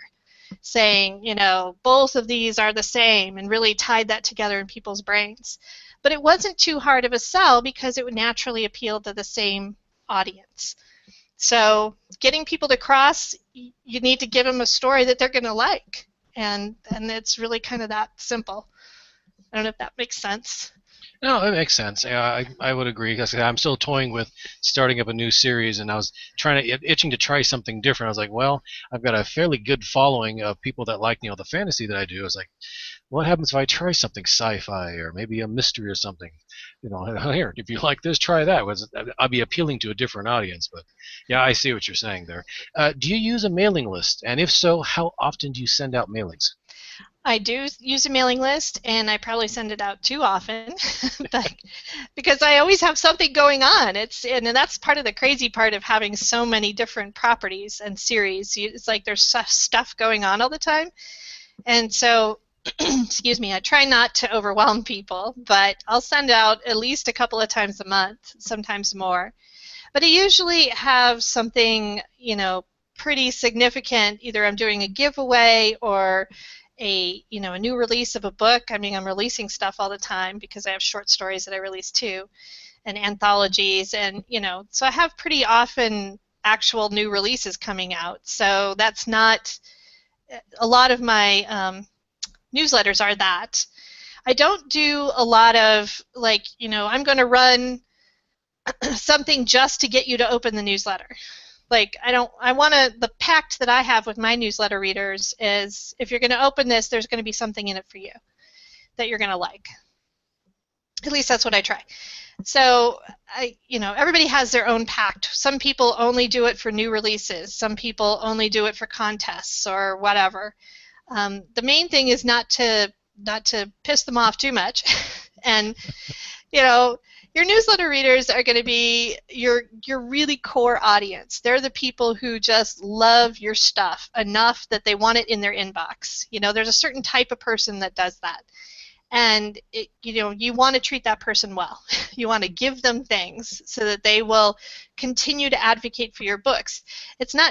saying, you know, both of these are the same, and really tied that together in people's brains. But it wasn't too hard of a sell because it would naturally appeal to the same audience. So getting people to cross, you need to give them a story that they're going to like. And it's really kind of that simple. I don't know if that makes sense. No, it makes sense. Yeah, I would agree, because I'm still toying with starting up a new series, and I was itching to try something different. I was like, well, I've got a fairly good following of people that like, the fantasy that I do. I was like, what happens if I try something sci-fi or maybe a mystery or something? Here, if you like this, try that. I'll be appealing to a different audience. But yeah, I see what you're saying there. Do you use a mailing list? And if so, how often do you send out mailings? I do use a mailing list, and I probably send it out too often, but because I always have something going on. And that's part of the crazy part of having so many different properties and series. It's like there's stuff going on all the time, and so excuse me, I try not to overwhelm people, but I'll send out at least a couple of times a month, sometimes more. But I usually have something, pretty significant. Either I'm doing a giveaway or a new release of a book. I mean, I'm releasing stuff all the time because I have short stories that I release too, and anthologies, and so I have pretty often actual new releases coming out. So that's not a lot of my newsletters are that. I don't do a lot of I'm going to run something just to get you to open the newsletter. The pact that I have with my newsletter readers is, if you're going to open this, there's going to be something in it for you that you're going to like. At least that's what I try. So everybody has their own pact. Some people only do it for new releases. Some people only do it for contests or whatever. The main thing is not to piss them off too much, and your newsletter readers are going to be your really core audience. They're the people who just love your stuff enough that they want it in their inbox. There's a certain type of person that does that, and you want to treat that person well. You want to give them things so that they will continue to advocate for your books.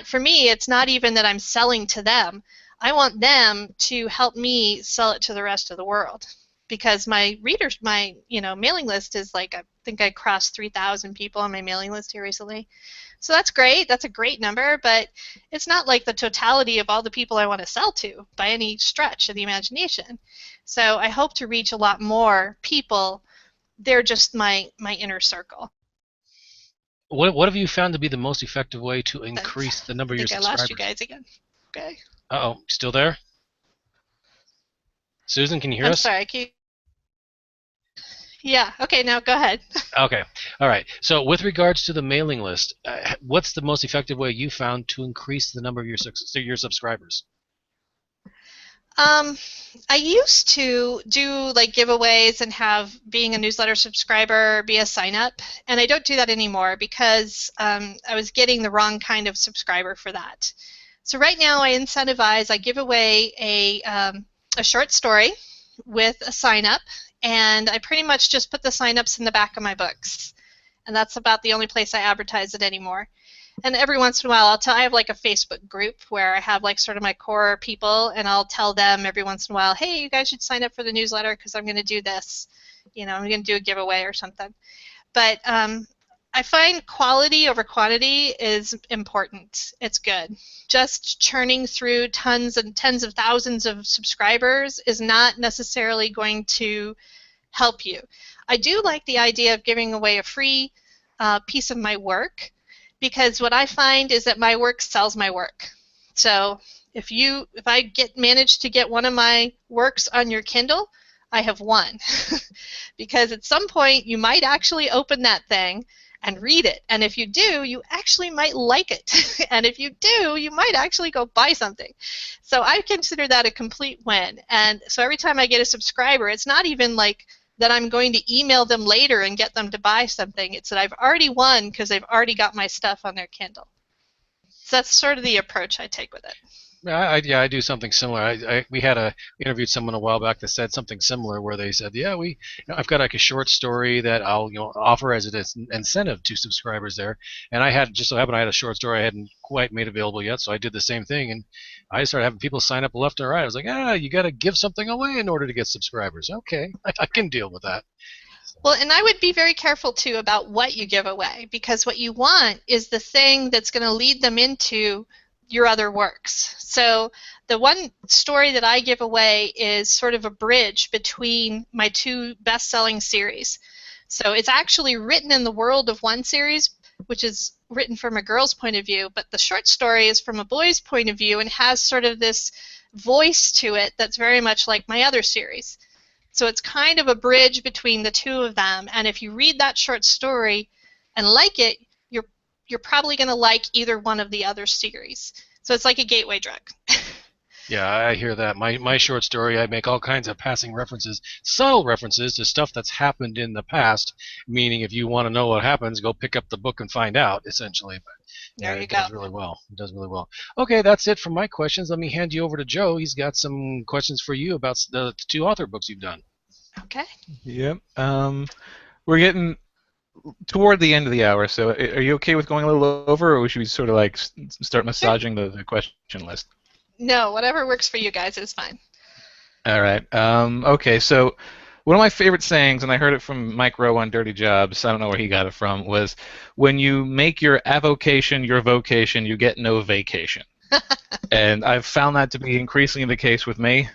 For me, it's not even that I'm selling to them. I want them to help me sell it to the rest of the world, because my mailing list is I think I crossed 3,000 people on my mailing list here recently. So that's great. That's a great number, but it's not like the totality of all the people I want to sell to by any stretch of the imagination. So I hope to reach a lot more people. They're just my inner circle. What have you found to be the most effective way to increase the number of your subscribers? I lost you guys again. Okay. Uh-oh, still there? Susan, can you hear us? I'm sorry. Yeah, okay, now go ahead. Okay, all right. So with regards to the mailing list, what's the most effective way you found to increase the number of your subscribers? I used to do giveaways and have being a newsletter subscriber be a sign-up, and I don't do that anymore because I was getting the wrong kind of subscriber for that. So right now I give away a short story with a sign-up, and I pretty much just put the sign-ups in the back of my books, and that's about the only place I advertise it anymore. And every once in a while I have a Facebook group where I have sort of my core people, and I'll tell them every once in a while, hey, you guys should sign up for the newsletter because I'm going to do this, I'm going to do a giveaway or something. But I find quality over quantity is important. It's good. Just churning through tons and tens of thousands of subscribers is not necessarily going to help you. I do like the idea of giving away a free piece of my work, because what I find is that my work sells my work. So if I manage to get one of my works on your Kindle, I have won. Because at some point you might actually open that thing and read it, and if you do, you actually might like it. And if you do, you might actually go buy something. So I consider that a complete win. And so every time I get a subscriber, it's not even that I'm going to email them later and get them to buy something. It's that I've already won because they've already got my stuff on their Kindle. So that's sort of the approach I take with it. I do something similar. We interviewed someone a while back that said something similar, where they said, I've got like a short story that I'll offer as an incentive to subscribers there, and I had just so happened I had a short story I hadn't quite made available yet, so I did the same thing, and I started having people sign up left and right. I was like, you got to give something away in order to get subscribers. Okay, I can deal with that. Well, and I would be very careful too about what you give away, because what you want is the thing that's going to lead them into your other works. So the one story that I give away is sort of a bridge between my two best-selling series. So it's actually written in the world of one series, which is written from a girl's point of view, but the short story is from a boy's point of view and has sort of this voice to it that's very much like my other series. So it's kind of a bridge between the two of them, and if you read that short story and like it, you're probably going to like either one of the other series. So it's like a gateway drug. Yeah, I hear that. My short story, I make all kinds of passing references, subtle references to stuff that's happened in the past, meaning if you want to know what happens, go pick up the book and find out, essentially. But there you it go. does really well. It does really well. Okay, that's it for my questions. Let me hand you over to Joe. He's got some questions for you about the two author books you've done. Okay. Yep. We're getting toward the end of the hour, so are you okay with going a little over, or should we sort of like start massaging the question list? No, whatever works for you guys is fine. All right. Okay, so one of my favorite sayings, and I heard it from Mike Rowe on Dirty Jobs, I don't know where he got it from, was, when you make your avocation your vocation, you get no vacation. And I've found that to be increasingly the case with me.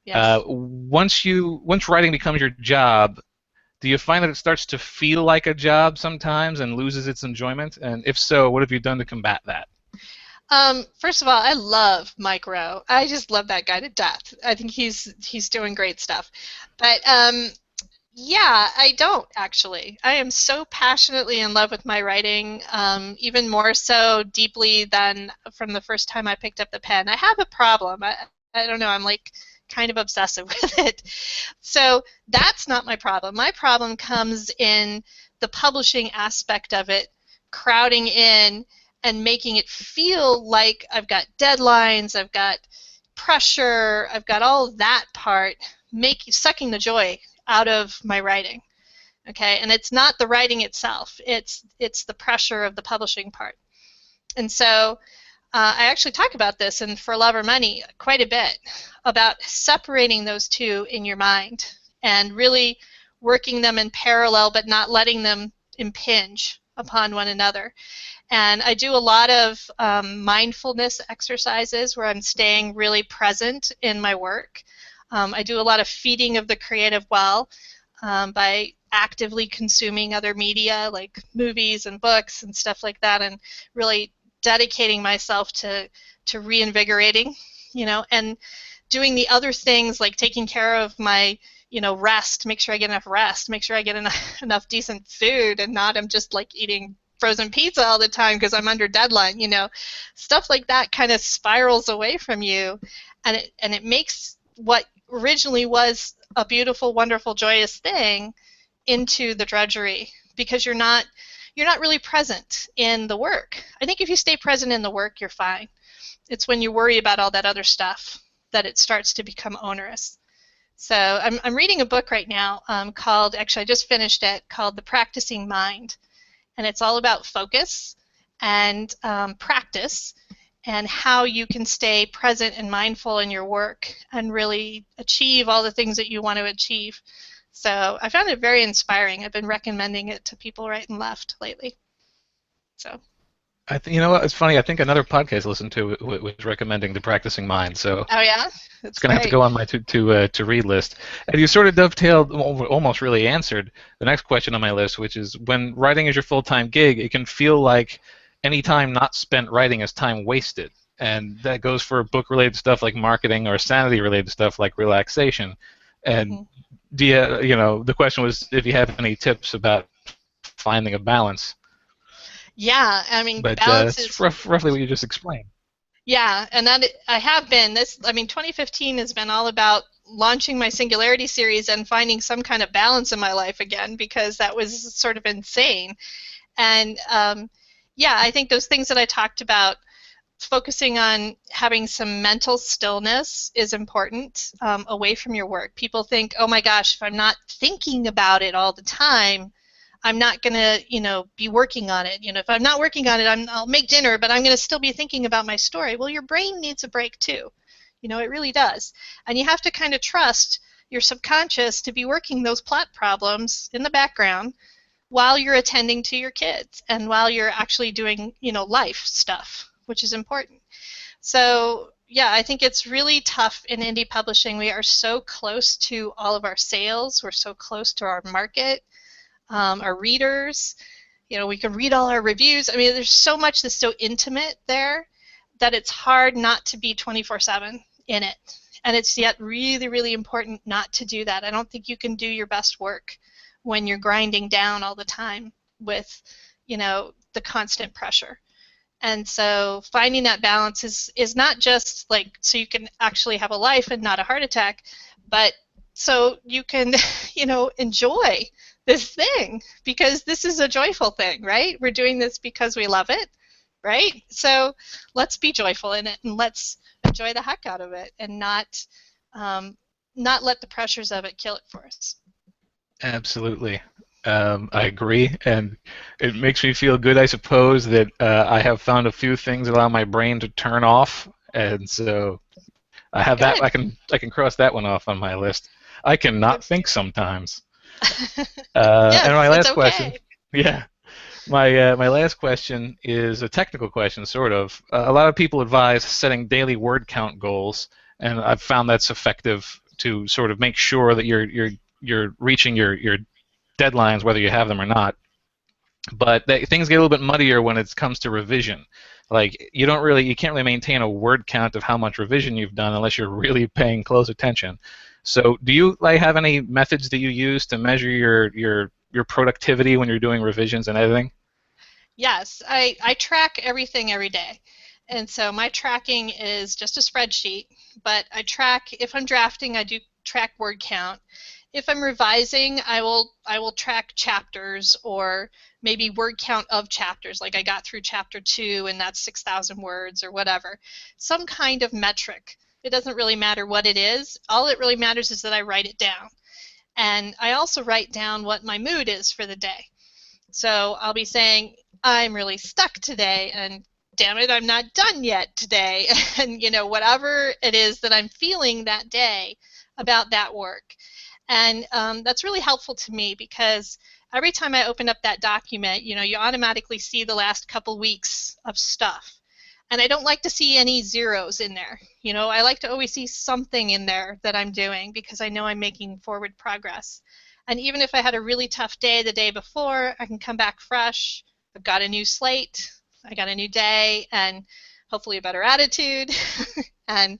Yes. Once writing becomes your job, do you find that it starts to feel like a job sometimes and loses its enjoyment? And if so, what have you done to combat that? First of all, I love Mike Rowe. I just love that guy to death. I think he's doing great stuff. But yeah, I don't actually. I am so passionately in love with my writing, even more so deeply than from the first time I picked up the pen. I have a problem. I don't know. I'm like kind of obsessive with it. So that's not my problem. My problem comes in the publishing aspect of it, crowding in and making it feel like I've got deadlines, I've got pressure, I've got all of that part, sucking the joy out of my writing. Okay, and it's not the writing itself, it's the pressure of the publishing part. And so I actually talk about this in For Love or Money quite a bit, about separating those two in your mind and really working them in parallel but not letting them impinge upon one another. And I do a lot of mindfulness exercises where I'm staying really present in my work. I do a lot of feeding of the creative well by actively consuming other media like movies and books and stuff like that, and really dedicating myself to reinvigorating, and doing the other things like taking care of my, rest, make sure I get enough rest, make sure I get enough decent food, and not I'm just like eating frozen pizza all the time because I'm under deadline, stuff like that kind of spirals away from you, and it makes what originally was a beautiful, wonderful, joyous thing into the drudgery, because you're not really present in the work. I think if you stay present in the work, you're fine. It's when you worry about all that other stuff that it starts to become onerous. So I'm reading a book right now called, actually I just finished it, called The Practicing Mind. And it's all about focus and practice and how you can stay present and mindful in your work and really achieve all the things that you want to achieve. So I found it very inspiring. I've been recommending it to people right and left lately. So. You know what? It's funny. I think another podcast I listened to was recommending The Practicing Mind. So. Oh yeah. It's going to have to go on my to read list. And you sort of dovetailed, almost really answered the next question on my list, which is, when writing is your full-time gig, it can feel like any time not spent writing is time wasted. And that goes for book-related stuff like marketing, or sanity-related stuff like relaxation. And do you, the question was if you have any tips about finding a balance. Yeah, I mean, but balance is is roughly what you just explained. Yeah, and that I have been. 2015 has been all about launching my Singularity series and finding some kind of balance in my life again, because that was sort of insane. And yeah, I think those things that I talked about, focusing on having some mental stillness is important away from your work. People think, oh my gosh, if I'm not thinking about it all the time, I'm not going to, be working on it. If I'm not working on it, I'll make dinner, but I'm going to still be thinking about my story. Well, your brain needs a break too. It really does. And you have to kind of trust your subconscious to be working those plot problems in the background while you're attending to your kids and while you're actually doing, life stuff, which is important. So, yeah, I think it's really tough in indie publishing. We are so close to all of our sales. We're so close to our market, our readers. We can read all our reviews. I mean, there's so much that's so intimate there that it's hard not to be 24/7 in it. And it's yet really, really important not to do that. I don't think you can do your best work when you're grinding down all the time with, the constant pressure. And so finding that balance is not just like so you can actually have a life and not a heart attack, but so you can, enjoy this thing, because this is a joyful thing, right? We're doing this because we love it, right? So let's be joyful in it and let's enjoy the heck out of it and not let the pressures of it kill it for us. Absolutely. I agree, and it makes me feel good, I suppose, that I have found a few things that allow my brain to turn off, and so I have that. I can cross that one off on my list. I cannot think sometimes. Yes, and my last okay. question, yeah, my last question is a technical question, sort of. A lot of people advise setting daily word count goals, and I've found that's effective to sort of make sure that you're reaching your deadlines, whether you have them or not. But things get a little bit muddier when it comes to revision. Like you can't really maintain a word count of how much revision you've done unless you're really paying close attention. So do you have any methods that you use to measure your productivity when you're doing revisions and editing? Yes, I track everything every day. And so my tracking is just a spreadsheet, but I track, if I'm drafting, I do track word count. If I'm revising, I will track chapters or maybe word count of chapters, like I got through chapter 2 and that's 6,000 words or whatever. Some kind of metric. It doesn't really matter what it is. All it really matters is that I write it down. And I also write down what my mood is for the day. So I'll be saying, I'm really stuck today, and damn it, I'm not done yet today. And, whatever it is that I'm feeling that day about that work. And that's really helpful to me, because every time I open up that document, you automatically see the last couple weeks of stuff. And I don't like to see any zeros in there. I like to always see something in there that I'm doing, because I know I'm making forward progress. And even if I had a really tough day the day before, I can come back fresh. I've got a new slate. I got a new day and hopefully a better attitude. And,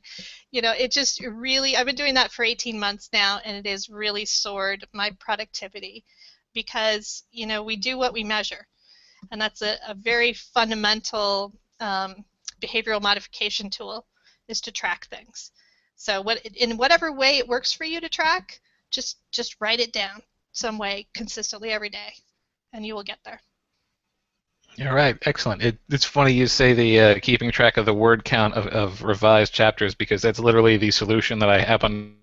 it just really, I've been doing that for 18 months now, and it has really soared my productivity, because, we do what we measure. And that's a very fundamental behavioral modification tool, is to track things. So in whatever way it works for you to track, just write it down some way consistently every day, and you will get there. All right, excellent. It's funny you say the keeping track of the word count of revised chapters, because that's literally the solution that I happened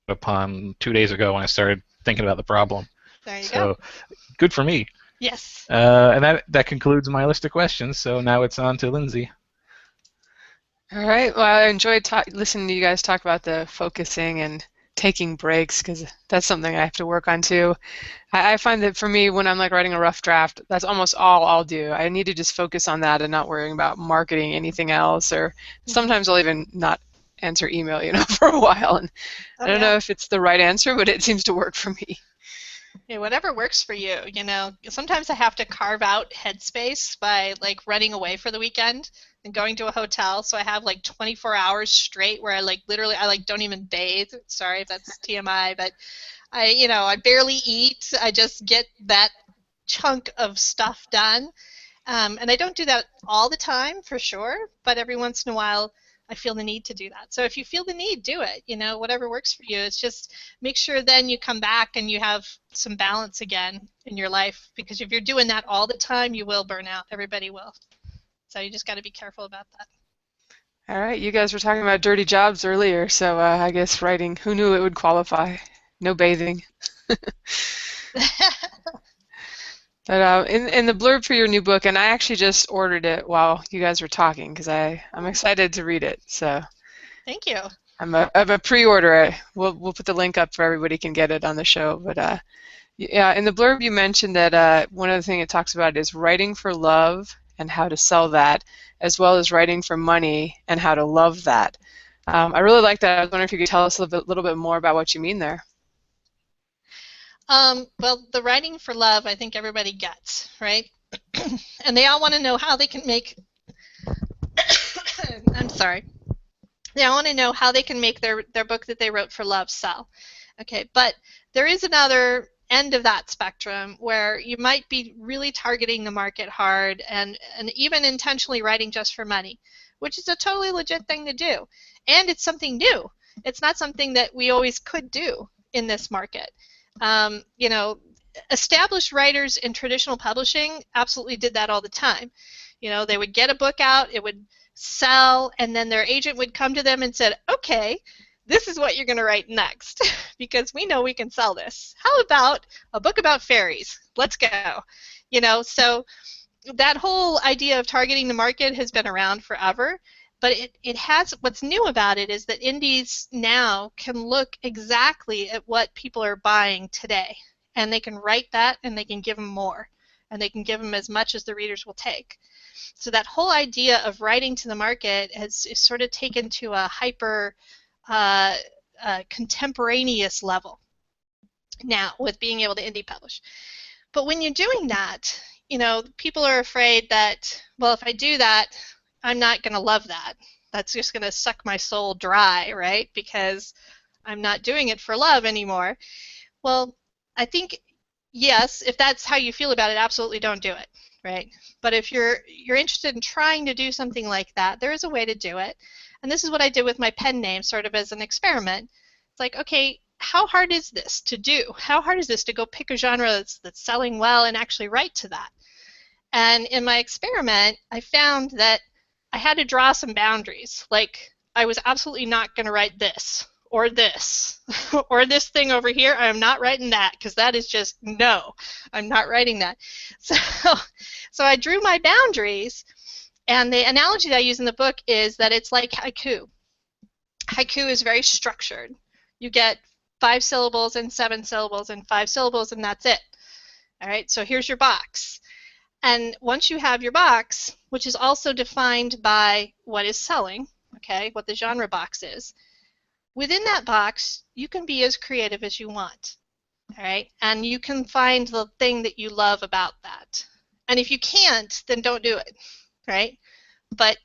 upon 2 days ago when I started thinking about the problem. There you go. go. Good for me. Yes. And that concludes my list of questions, so now it's on to Lindsay. All right. Well, I enjoyed listening to you guys talk about the focusing and taking breaks, because that's something I have to work on too. I find that for me, when I'm like writing a rough draft, that's almost all I'll do. I need to just focus on that and not worrying about marketing anything else, or sometimes I'll even not answer email, for a while. And I don't know if it's the right answer, but it seems to work for me. Yeah, whatever works for you. Sometimes I have to carve out headspace by like running away for the weekend and going to a hotel. So I have like 24 hours straight where I literally don't even bathe. Sorry if that's TMI, but I barely eat. I just get that chunk of stuff done. And I don't do that all the time, for sure, but every once in a while I feel the need to do that. So if you feel the need, do it. You know, whatever works for you. It's just make sure then you come back and you have some balance again in your life, because if you're doing that all the time, you will burn out. Everybody will. So you just got to be careful about that. All right, you guys were talking about dirty jobs earlier, so I guess writing, who knew it would qualify? No bathing. But in the blurb for your new book, and I actually just ordered it while you guys were talking because I'm excited to read it. So Thank you. I'm a pre-order. We'll put the link up for everybody can get it on the show. But yeah, in the blurb you mentioned that one of the things it talks about is writing for love and how to sell that, as well as writing for money and how to love that. I really like that. I was wondering if you could tell us a little bit more about what you mean there. Well, the writing for love, I think everybody gets, right? And they all want to know how they can make, I'm sorry. They all want to know how they can make their book that they wrote for love sell. Okay, but there is another end of that spectrum where you might be really targeting the market hard and even intentionally writing just for money, which is a totally legit thing to do. And it's something new. It's not something that we always could do in this market. You know, established writers in traditional publishing absolutely did that all the time. You know, they would get a book out, it would sell, and then their agent would come to them and said, okay, this is what you're going to write next because we know we can sell this. How about a book about fairies? Let's go. You know, so that whole idea of targeting the market has been around forever. But it has, what's new about it is that indies now can look exactly at what people are buying today. And they can write that and they can give them more. And they can give them as much as the readers will take. So that whole idea of writing to the market is sort of taken to a hyper contemporaneous level now with being able to indie publish. But when you're doing that, you know, people are afraid that, well, if I do that, I'm not going to love that. That's just going to suck my soul dry, right? Because I'm not doing it for love anymore. Well, I think, yes, if that's how you feel about it, absolutely don't do it, right? But if you're interested in trying to do something like that, there is a way to do it. And this is what I did with my pen name, sort of as an experiment. It's like, okay, how hard is this to do? How hard is this to go pick a genre that's selling well and actually write to that? And in my experiment, I found that I had to draw some boundaries. Like, I was absolutely not going to write this or this or this thing over here. I am not writing that because that is just, no, I'm not writing that. So I drew my boundaries, and the analogy that I use in the book is that it's like haiku. Haiku is very structured. You get 5 syllables and 7 syllables and 5 syllables, and that's it. All right, so here's your box. And once you have your box, which is also defined by what is selling, okay, what the genre box is, within that box, you can be as creative as you want, all right? And you can find the thing that you love about that. And if you can't, then don't do it, right? But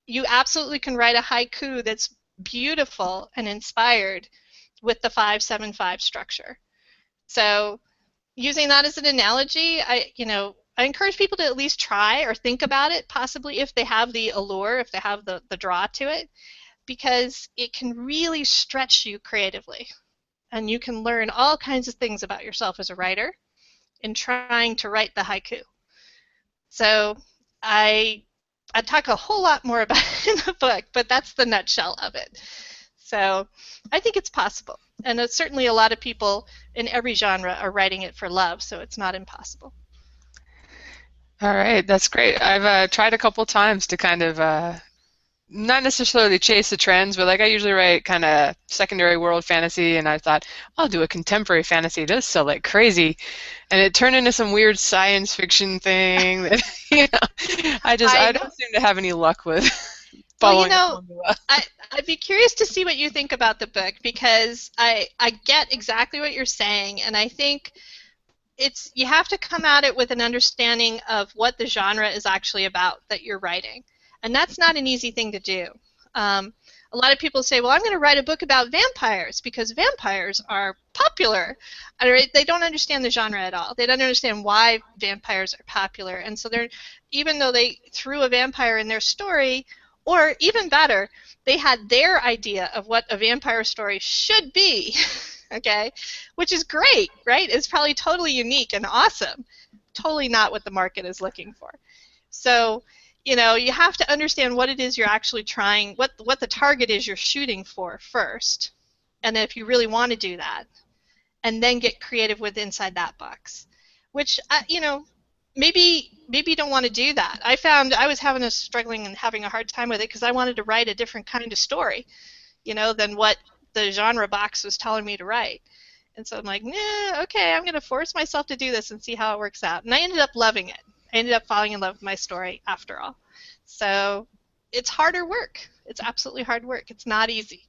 you absolutely can write a haiku that's beautiful and inspired with the 5-7-5 structure. So using that as an analogy, I encourage people to at least try or think about it, possibly if they have the allure, if they have the draw to it, because it can really stretch you creatively. And you can learn all kinds of things about yourself as a writer in trying to write the haiku. So I talk a whole lot more about it in the book, but that's the nutshell of it. So I think it's possible. And it's certainly a lot of people in every genre are writing it for love, so it's not impossible. All right, that's great. I've tried a couple times to kind of not necessarily chase the trends, but like I usually write kind of secondary world fantasy, and I thought I'll do a contemporary fantasy. Those sell like crazy, and it turned into some weird science fiction thing that I don't seem to have any luck with. Following I'd be curious to see what you think about the book, because I get exactly what you're saying, and I think you have to come at it with an understanding of what the genre is actually about that you're writing. And that's not an easy thing to do. A lot of people say, well, I'm going to write a book about vampires because vampires are popular. They don't understand the genre at all. They don't understand why vampires are popular. And so even though they threw a vampire in their story, Or even better, they had their idea of what a vampire story should be, okay, which is great, right? It's probably totally unique and awesome. Totally not what the market is looking for. So, you know, you have to understand what it is you're actually trying, what the target is you're shooting for first, and then if you really want to do that, and then get creative with inside that box, which, you know, maybe you don't want to do that. I found I was struggling and having a hard time with it because I wanted to write a different kind of story, you know, than what the genre box was telling me to write. And so I'm like, nah, okay, I'm going to force myself to do this and see how it works out. And I ended up loving it. I ended up falling in love with my story after all. So it's harder work. It's absolutely hard work. It's not easy,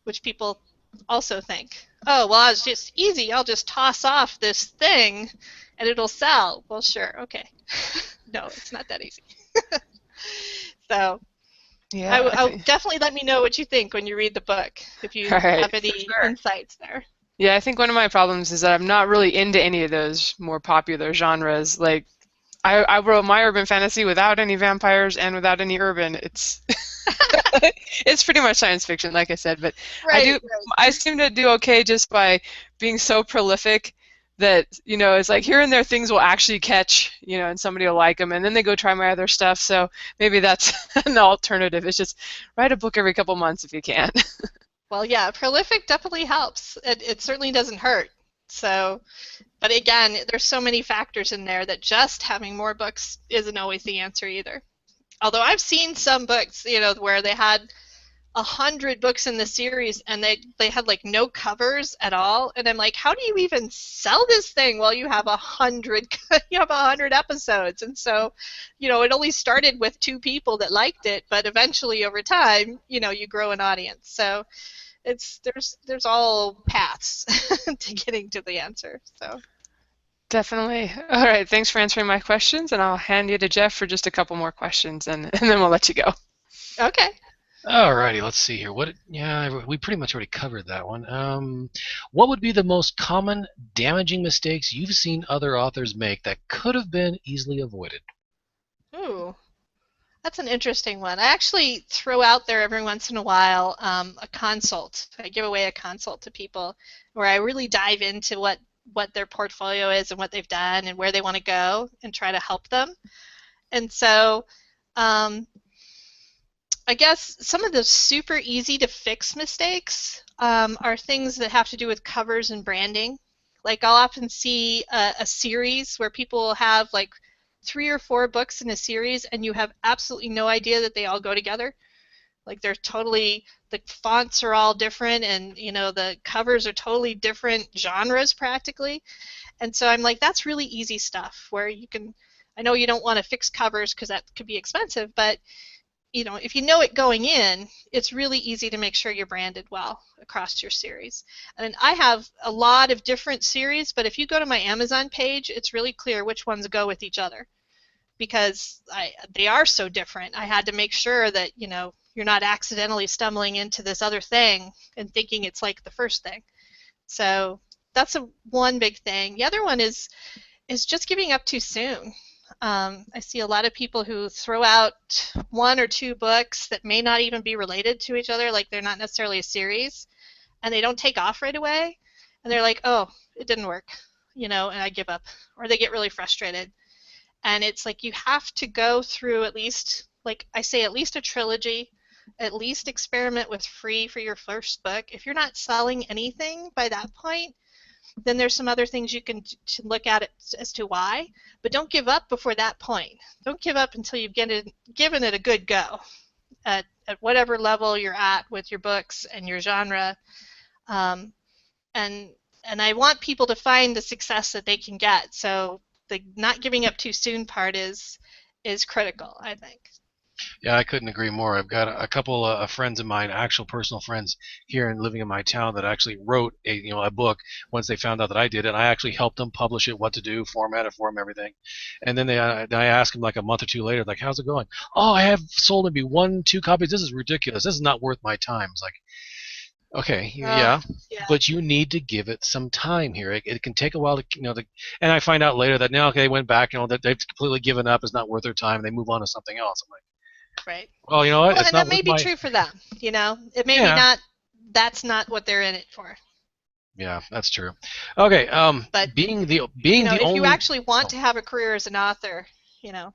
which people also think, oh, well, it's just easy. I'll just toss off this thing and it'll sell. Well, sure, okay. No, it's not that easy. So Yeah, I'll definitely let me know what you think when you read the book, if you have any insights there. Yeah, I think one of my problems is that I'm not really into any of those more popular genres. Like, I wrote my urban fantasy without any vampires and without any urban. It's it's pretty much science fiction, like I said, but I seem to do okay just by being so prolific that, you know, it's like here and there things will actually catch, you know, and somebody will like them, and then they go try my other stuff. So maybe that's an alternative. It's just write a book every couple months if you can. Well, yeah, prolific definitely helps. It certainly doesn't hurt. So, but again, there's so many factors in there that just having more books isn't always the answer either. Although I've seen some books, you know, where they had 100 books in the series and they had like no covers at all, and I'm like, how do you even sell this thing while you have 100 episodes? And so, you know, it only started with 2 people that liked it, but eventually over time, you know, you grow an audience. So there's all paths to getting to the answer. So Definitely. All right, thanks for answering my questions, and I'll hand you to Jeff for just a couple more questions, and then we'll let you go. Okay. Alrighty, let's see here. We pretty much already covered that one. What would be the most common damaging mistakes you've seen other authors make that could have been easily avoided? Ooh, that's an interesting one. I actually throw out there every once in a while a consult. I give away a consult to people where I really dive into what their portfolio is and what they've done and where they want to go and try to help them. And so I guess some of the super easy to fix mistakes are things that have to do with covers and branding. Like I'll often see a series where people will have like 3 or 4 books in a series and you have absolutely no idea that they all go together. Like they're totally, the fonts are all different and, you know, the covers are totally different genres practically. And so I'm like, that's really easy stuff where you can, I know you don't want to fix covers because that could be expensive, but you know, if you know it going in, it's really easy to make sure you're branded well across your series. And I have a lot of different series, but if you go to my Amazon page, it's really clear which ones go with each other because they are so different. I had to make sure that, you know, you're not accidentally stumbling into this other thing and thinking it's like the first thing. So that's one big thing. The other one is just giving up too soon. I see a lot of people who throw out 1 or 2 books that may not even be related to each other, like they're not necessarily a series, and they don't take off right away, and they're like, oh, it didn't work, you know, and I give up, or they get really frustrated. And it's like you have to go through at least, like I say, at least a trilogy, at least experiment with free for your first book. If you're not selling anything by that point, then there's some other things you can look at it as to why, but don't give up before that point. Don't give up until you've given it a good go at whatever level you're at with your books and your genre. And I want people to find the success that they can get. So the not giving up too soon part is critical, I think. Yeah, I couldn't agree more. I've got a couple of friends of mine, actual personal friends here and living in my town, that actually wrote a book once they found out that I did it. And I actually helped them publish it, what to do, format it for them, everything. And then I asked them like a month or 2 later, like, how's it going? Oh, I have sold maybe 1, 2 copies. This is ridiculous. This is not worth my time. It's like, okay, yeah, but you need to give it some time here. It can take a while to, and I find out later that now, okay, they went back, that they've completely given up. It's not worth their time. They move on to something else. I'm like, Right. Well, you know what? Well, It's and not that may worth be my. true for them. It may be Yeah. not. That's not what they're in it for. Yeah, that's true. Okay. But Being the if you only. actually want Oh, to have a career as an author, yeah.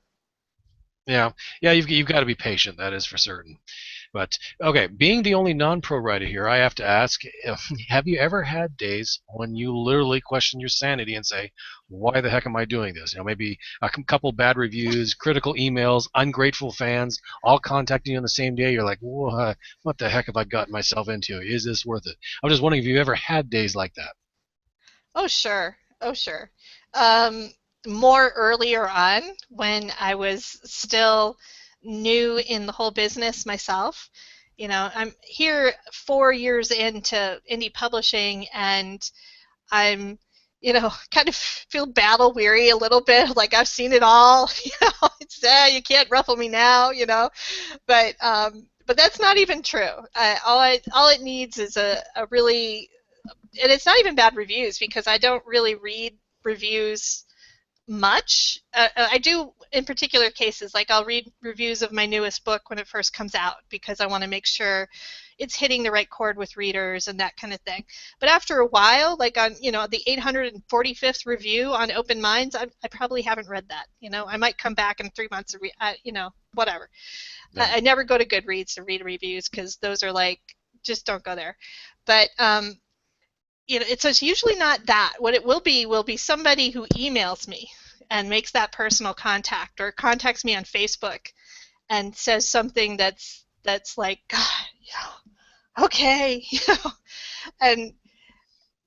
Yeah. You've got to be patient. That is for certain. But okay, being the only non-pro writer here, I have to ask: have you ever had days when you literally question your sanity and say, "Why the heck am I doing this?" Maybe a couple bad reviews, critical emails, ungrateful fans, all contacting you on the same day. You're like, "What the heck have I gotten myself into? Is this worth it?" I'm just wondering if you ever had days like that. oh sure, oh sure. Um, More earlier on when I was still new in the whole business myself. I'm here 4 years into indie publishing, and I'm, kind of feel battle weary a little bit. Like I've seen it all. It's you can't ruffle me now. But that's not even true. All it needs is a really, and it's not even bad reviews because I don't really read reviews much. I do in particular cases, like I'll read reviews of my newest book when it first comes out because I want to make sure it's hitting the right chord with readers and that kind of thing. But after a while, like on the 845th review on Open Minds, I probably haven't read that. I might come back in 3 months and whatever. Yeah. I never go to Goodreads to read reviews because those are like, just don't go there. But it's usually not that. What it will be somebody who emails me and makes that personal contact, or contacts me on Facebook and says something that's like, God, okay, and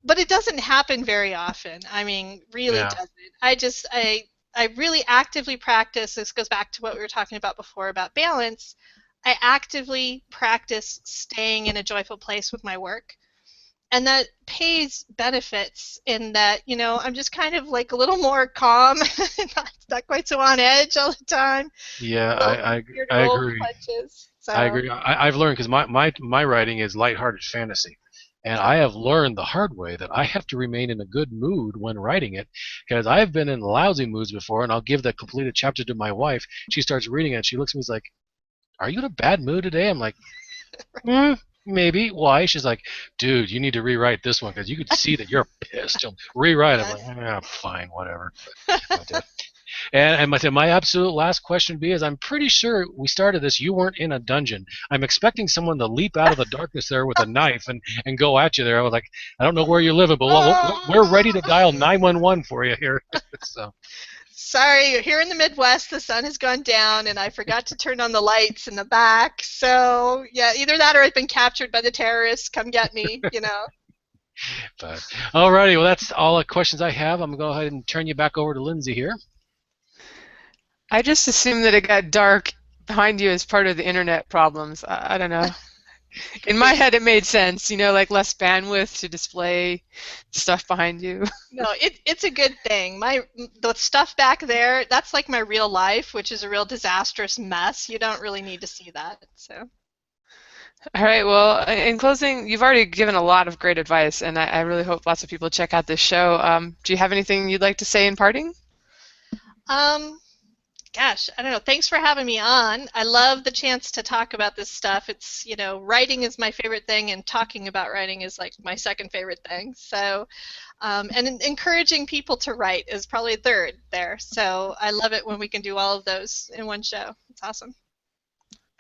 but it doesn't happen very often. I mean, really Yeah. doesn't. I really actively practice. This goes back to what we were talking about before about balance. I actively practice staying in a joyful place with my work. And that pays benefits in that, I'm just kind of like a little more calm, not quite so on edge all the time, Yeah. a little easier to I roll with agree. punches. I So, agree. I've learned because my writing is lighthearted fantasy. And I have learned the hard way that I have to remain in a good mood when writing it, because I've been in lousy moods before, and I'll give the completed chapter to my wife. She starts reading it, and she looks at me and is like, "Are you in a bad mood today?" I'm like, maybe. Why? She's like, "Dude, you need to rewrite this one because you could see that you're pissed. Rewrite it." I'm yeah. like, fine, whatever." But, and my absolute last question be is I'm pretty sure we started this, you weren't in a dungeon. I'm expecting someone to leap out of the darkness there with a knife and go at you there. I was like, I don't know where you're living, but we're ready to dial 911 for you here. So, Sorry, here in the Midwest, the sun has gone down, and I forgot to turn on the lights in the back. So, yeah, either that or I've been captured by the terrorists. Come get me. but alrighty, well that's all the questions I have. I'm gonna go ahead and turn you back over to Lindsay here. I just assumed that it got dark behind you as part of the internet problems. I don't know. In my head, it made sense, like less bandwidth to display stuff behind you. No, it's a good thing. The stuff back there, that's like my real life, which is a real disastrous mess. You don't really need to see that. So. All right, well, in closing, you've already given a lot of great advice, and I really hope lots of people check out this show. Do you have anything you'd like to say in parting? Gosh, I don't know. Thanks for having me on. I love the chance to talk about this stuff. It's, writing is my favorite thing, and talking about writing is like my second favorite thing. So, and encouraging people to write is probably third there. So I love it when we can do all of those in one show. It's awesome.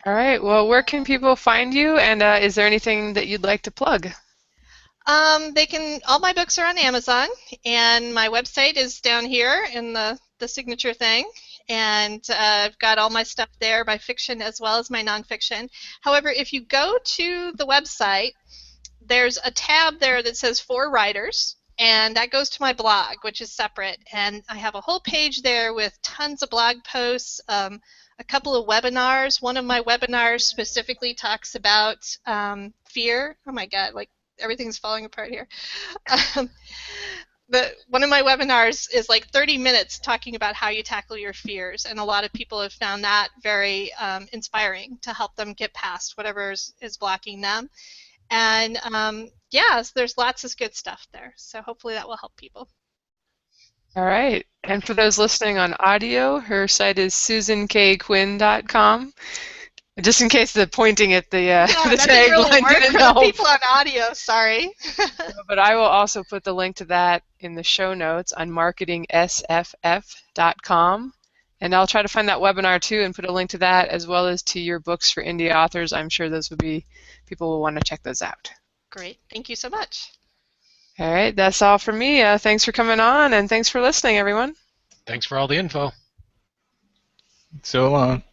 All right, well, where can people find you, and is there anything that you'd like to plug? All my books are on Amazon, and my website is down here in the signature thing. And I've got all my stuff there, my fiction as well as my nonfiction. However, if you go to the website, there's a tab there that says For Writers, and that goes to my blog, which is separate. And I have a whole page there with tons of blog posts, a couple of webinars. One of my webinars specifically talks about fear. Oh my God, like everything's falling apart here. One of my webinars is like 30 minutes talking about how you tackle your fears, and a lot of people have found that very inspiring to help them get past whatever is blocking them. And so there's lots of good stuff there, so hopefully that will help people. All right, and for those listening on audio, her site is susankayquinn.com. Just in case the pointing at the Yeah, the that didn't really tagline work didn't for the help. people on audio. Sorry. But I will also put the link to that in the show notes on marketingsff.com. And I'll try to find that webinar too and put a link to that as well as to your books for indie authors. I'm sure those would be, people will want to check those out. Great. Thank you so much. All right, that's all from me. Thanks for coming on and thanks for listening, everyone. Thanks for all the info. So long.